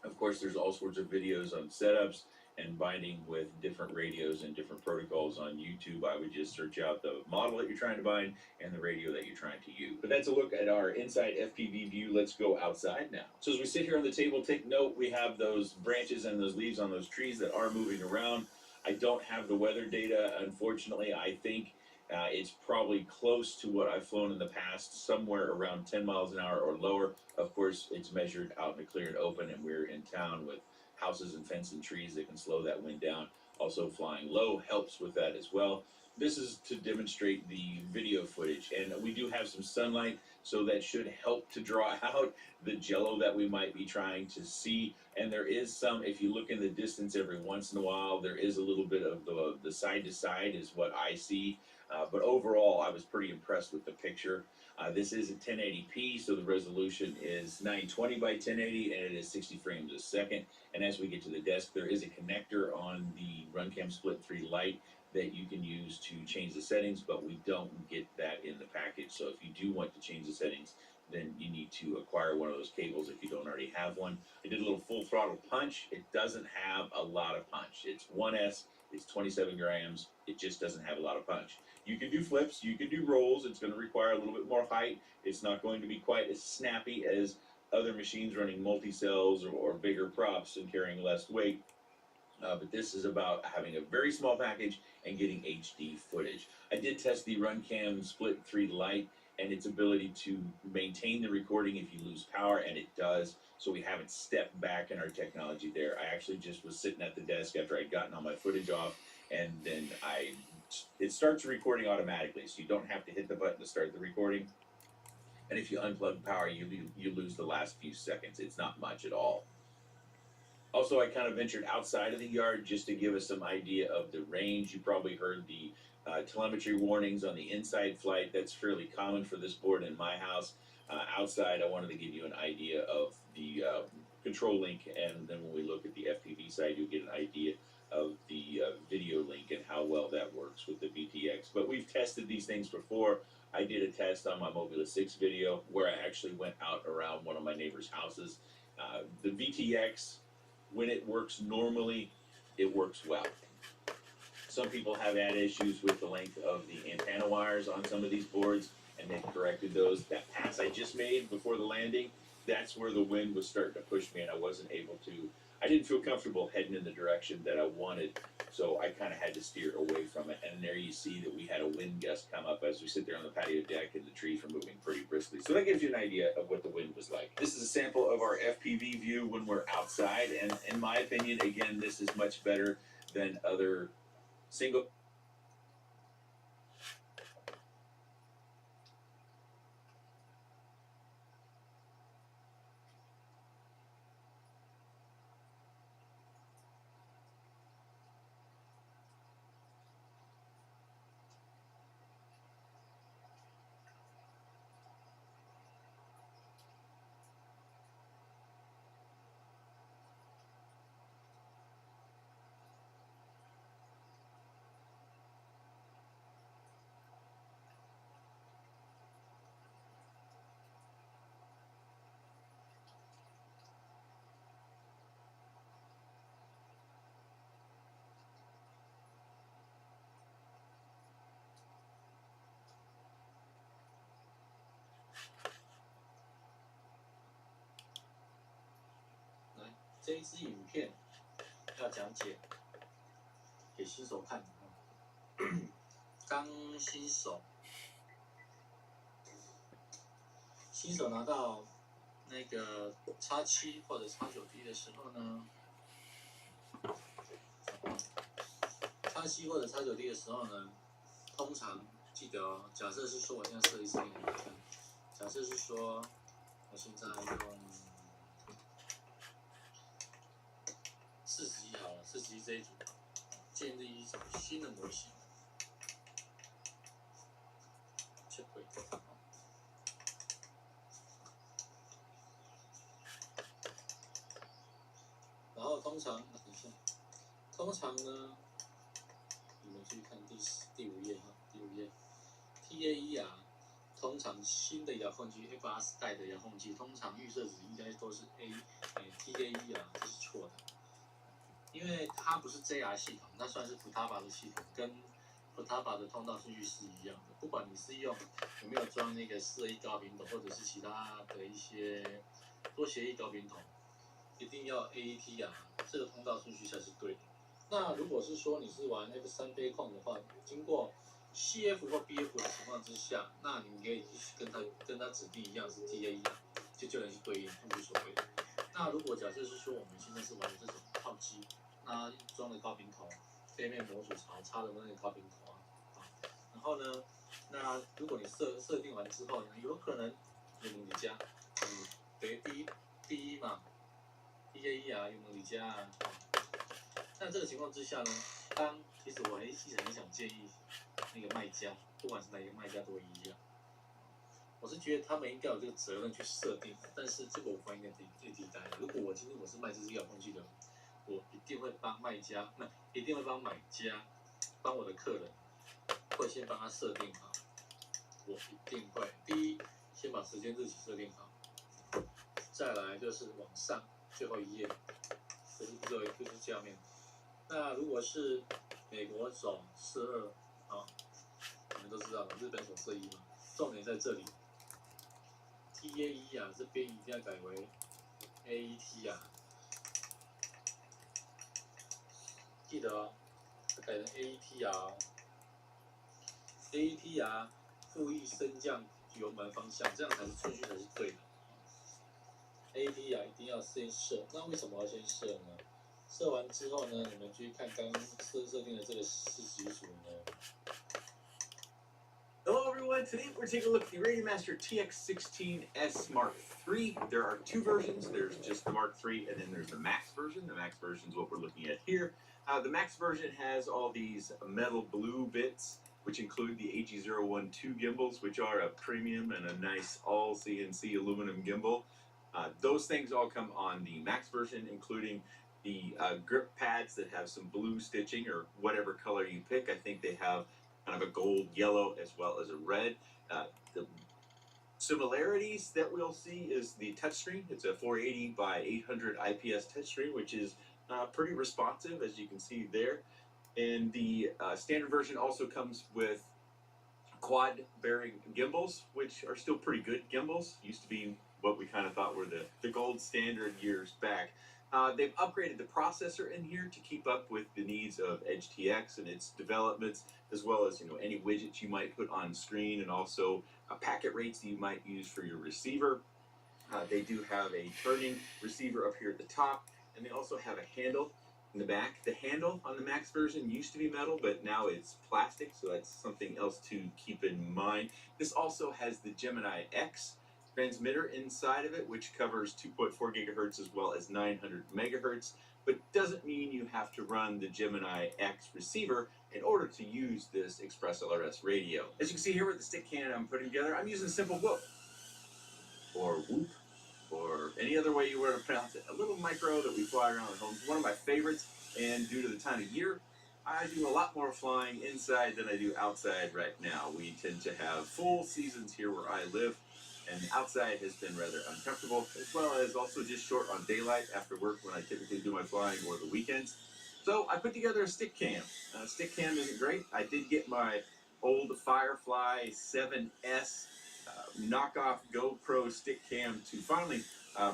Of course, there's all sorts of videos on setups and binding with different radios and different protocols on YouTube. I would just search out the model that you're trying to bind and the radio that you're trying to use. But that's a look at our inside FPV view. Let's go outside now. So as we sit here on the table, take note, we have those branches and those leaves on those trees that are moving around. I don't have the weather data, unfortunately. I think it's probably close to what I've flown in the past, somewhere around 10 miles an hour or lower. Of course, it's measured out in the clear and open, and we're in town with houses and fence and trees that can slow that wind down. Also, flying low helps with that as well. This is to demonstrate the video footage, and we do have some sunlight, so that should help to draw out the jello that we might be trying to see. And there is some, if you look in the distance every once in a while, there is a little bit of the side to side is what I see. But overall, I was pretty impressed with the picture. This is a 1080p, so the resolution is 920 by 1080, and it is 60 frames a second. And as we get to the desk, there is a connector on the RunCam Split 3 Lite that you can use to change the settings, but we don't get that in the package. So if you do want to change the settings, then you need to acquire one of those cables if you don't already have one. I did a little full throttle punch. It doesn't have a lot of punch. It's 1S, it's 27 grams. It just doesn't have a lot of punch. You can do flips, you can do rolls. It's going to require a little bit more height. It's not going to be quite as snappy as other machines running multi-cells or bigger props and carrying less weight. But this is about having a very small package and getting HD footage. I did test the RunCam Split 3 Lite and its ability to maintain the recording if you lose power, and it does. So we haven't stepped back in our technology there. I actually just was sitting at the desk after I'd gotten all my footage off, and then it starts recording automatically, so you don't have to hit the button to start the recording. And if you unplug power, you lose the last few seconds. It's not much at all. Also, I kind of ventured outside of the yard just to give us some idea of the range. You probably heard the telemetry warnings on the inside flight. That's fairly common for this board in my house. Outside, I wanted to give you an idea of the control link, and then when we look at the FPV side, you'll get an idea of the video link and how well that works with the VTX. But we've tested these things before. I did a test on my Mobula 6 video where I actually went out around one of my neighbor's houses. The VTX, when it works normally, it works well. Some people have had issues with the length of the antenna wires on some of these boards, and they've corrected those. That pass I just made before the landing, that's where the wind was starting to push me, and I wasn't able to, I didn't feel comfortable heading in the direction that I wanted, so I kind of had to steer away from it. And there you see that we had a wind gust come up as we sit there on the patio deck, and the trees were moving pretty briskly. So that gives you an idea of what the wind was like. This is a sample of our FPV view when we're outside, and in my opinion, again, this is much better than other single这一支影片要讲解给新手看，刚新手拿到那个X7或者X9D的时候呢， C 或者叉9D 的时候呢，通常记得哦，假设是说我现在设一次给你们看，假设是说我现在用41好了，41这一组，建立一种新的模型。然后通常，等一下，通常呢，你们去看第5页哈，第5页 ，TAE 啊，通常新的遥控器 FR 代的遥控器，通常预设值应该都是 TAE 啊，这是错的，因为它不是 JR 系统，它算是 Futaba 的系统，跟 Futaba 的通道顺序是一样的，不管你是用有没有装那个4A 高频筒，或者是其他的一些多协议高频筒，一定要 AET 啊，这个通道顺序才是对的。那如果是说你是玩那个3杯控的话，经过 CF 或 BF 的情况之下，那你可以跟它指定一样是 TAE 啊，就能去对应，无所谓。那如果假设是说我们现在是玩的这种套机，那装的高频头，背面模组插的那个高频头啊，然后呢，那如果你设定完之后呢，有可能有能力加，对第一嘛 ，TAE 啊，有能力加啊。那这个情况之下呢，其实我其实很想建议那个卖家，不管是哪一个卖家都一样，我是觉得他们应该有这个责任去设定，但是这个我放应该最低单。如果今天我是卖这支遥控器的，我一定会帮卖家，一定会帮买家，帮我的客人，会先帮他设定好。我一定会，第一，先把时间日期设定好，再来就是往上最后一页，就是下面。那如果是美国走42啊，你们都知道了，日本走41嘛，重点在这里。TAE 啊，这边一定要改为 AET 啊，记得哦，改成 AET 啊，AET 啊，复议升降油门方向，这样才是顺序才是对的。AET 啊，一定要先设，那为什么要先设呢？设完之后呢，你们去看刚设定的这个40组呢。Hello everyone, today we're taking a look at the Radiomaster TX16S Mark III. There are two versions, there's just the Mark III and then there's the Max version. The Max version is what we're looking at here. The Max version has all these metal blue bits, which include the AG012 gimbals, which are a premium and a nice all CNC aluminum gimbal. Those things all come on the Max version, including the grip pads that have some blue stitching or whatever color you pick. I think they have kind of a gold yellow as well as a red. The similarities that we'll see is the touchscreen. It's a 480 by 800 IPS touchscreen, which is pretty responsive, as you can see there. And the standard version also comes with quad bearing gimbals, which are still pretty good gimbals. Used to be what we kind of thought were the gold standard years back. They've upgraded the processor in here to keep up with the needs of Edge TX and its developments, as well as any widgets you might put on screen, and also packet rates that you might use for your receiver. They do have a turning receiver up here at the top, and they also have a handle in the back. The handle on the Max version used to be metal, but now it's plastic, so that's something else to keep in mind. This also has the Gemini X transmitter inside of it, which covers 2.4 gigahertz as well as 900 megahertz, but doesn't mean you have to run the Gemini X receiver in order to use this Express LRS radio. As you can see here with the stick can I'm putting together, I'm using simple whoop, or whoop, or any other way you want to pronounce it. A little micro that we fly around at home. It's one of my favorites, and due to the time of year, I do a lot more flying inside than I do outside right now. We tend to have full seasons here where I live, and outside has been rather uncomfortable, as well as also just short on daylight after work when I typically do my flying or the weekends. So I put together a stick cam. Stick cam isn't great. I did get my old Firefly 7S knockoff GoPro stick cam to finally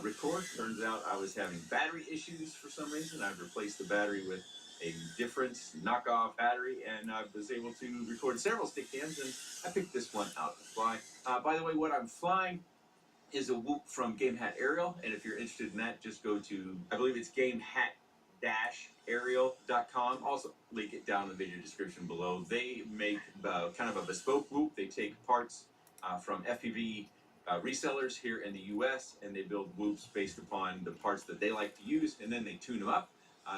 record. Turns out I was having battery issues for some reason. I've replaced the battery with a different knockoff battery, and I was able to record several stick cams, and I picked this one out to fly. By the way, what I'm flying is a Whoop from GameHat Aerial, and if you're interested in that, just go to, I believe it's GameHat Aerial.com. Also, link it down in the video description below. They make kind of a bespoke whoop. They take parts from FPV resellers here in the U.S. and they build whoops based upon the parts that they like to use, and then they tune them up.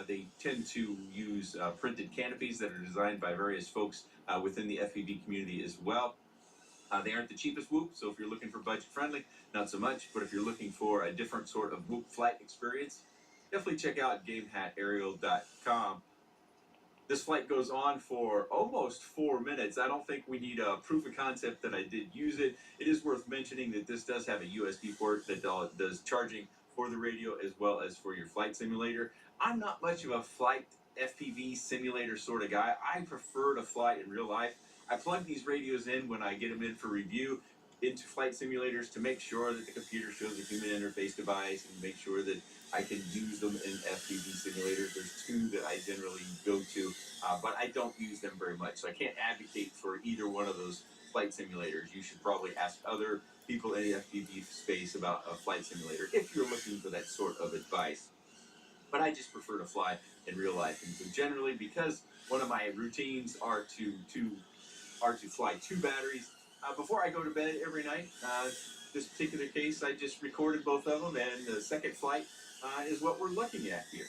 They tend to use printed canopies that are designed by various folks within the FPV community as well. They aren't the cheapest whoop, so if you're looking for budget friendly, not so much. But if you're looking for a different sort of whoop flight experience, definitely check out GameHatAerial.com. This flight goes on for almost 4 minutes. I don't think we need a proof of concept that I did use it. It is worth mentioning that this does have a USB port that does charging for the radio as well as for your flight simulator. I'm not much of a flight FPV simulator sort of guy. I prefer to fly in real life. I plug these radios in when I get them in for review into flight simulators to make sure that the computer shows a human interface device and make sure that I can use them in FPV simulators. There's two that I generally go to, but I don't use them very much. So I can't advocate for either one of those flight simulators. You should probably ask other people in the FPV space about a flight simulator if you're looking for that sort of advice. But I just prefer to fly in real life. And so generally, because one of my routines are to fly 2 batteries before I go to bed every night. This particular case, I just recorded both of them, and the second flight is what we're looking at here.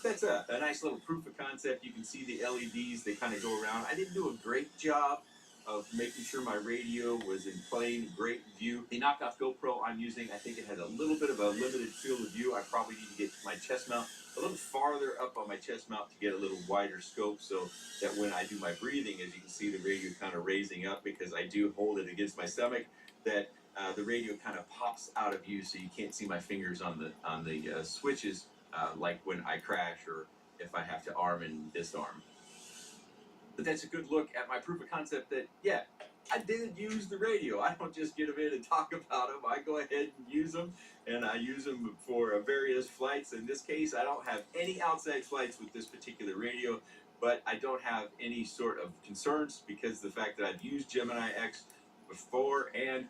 That's a nice little proof of concept. You can see the LEDs, they kind of go around. I didn't do a great job of making sure my radio was in plain, great view. The knockoff GoPro I'm using, I think it has a little bit of a limited field of view. I probably need to get my chest mount a little farther up on my chest mount to get a little wider scope so that when I do my breathing, as you can see the radio kind of raising up because I do hold it against my stomach, that the radio kind of pops out of view so you can't see my fingers on the switches like when I crash or if I have to arm and disarm. But that's a good look at my proof of concept that, yeah, I did use the radio. I don't just get them in and talk about them. I go ahead and use them, and I use them for various flights. In this case, I don't have any outside flights with this particular radio, but I don't have any sort of concerns because the fact that I've used Gemini X before. And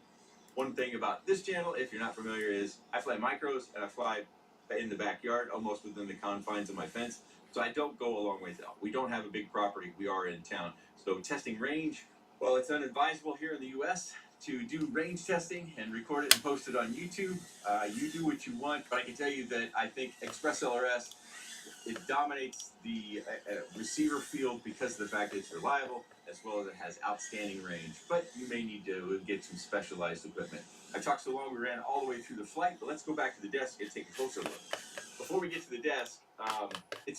one thing about this channel, if you're not familiar, is I fly micros and I fly in the backyard, almost within the confines of my fence. So I don't go a long ways out. We don't have a big property. We are in town. So testing range, well, it's unadvisable here in the U.S. to do range testing and record it and post it on YouTube. You do what you want, but I can tell you that I think Express LRS, it dominates the receiver field because of the fact that it's reliable as well as it has outstanding range. But you may need to get some specialized equipment. I talked so long we ran all the way through the flight, but let's go back to the desk and take a closer look. Before we get to the desk, it's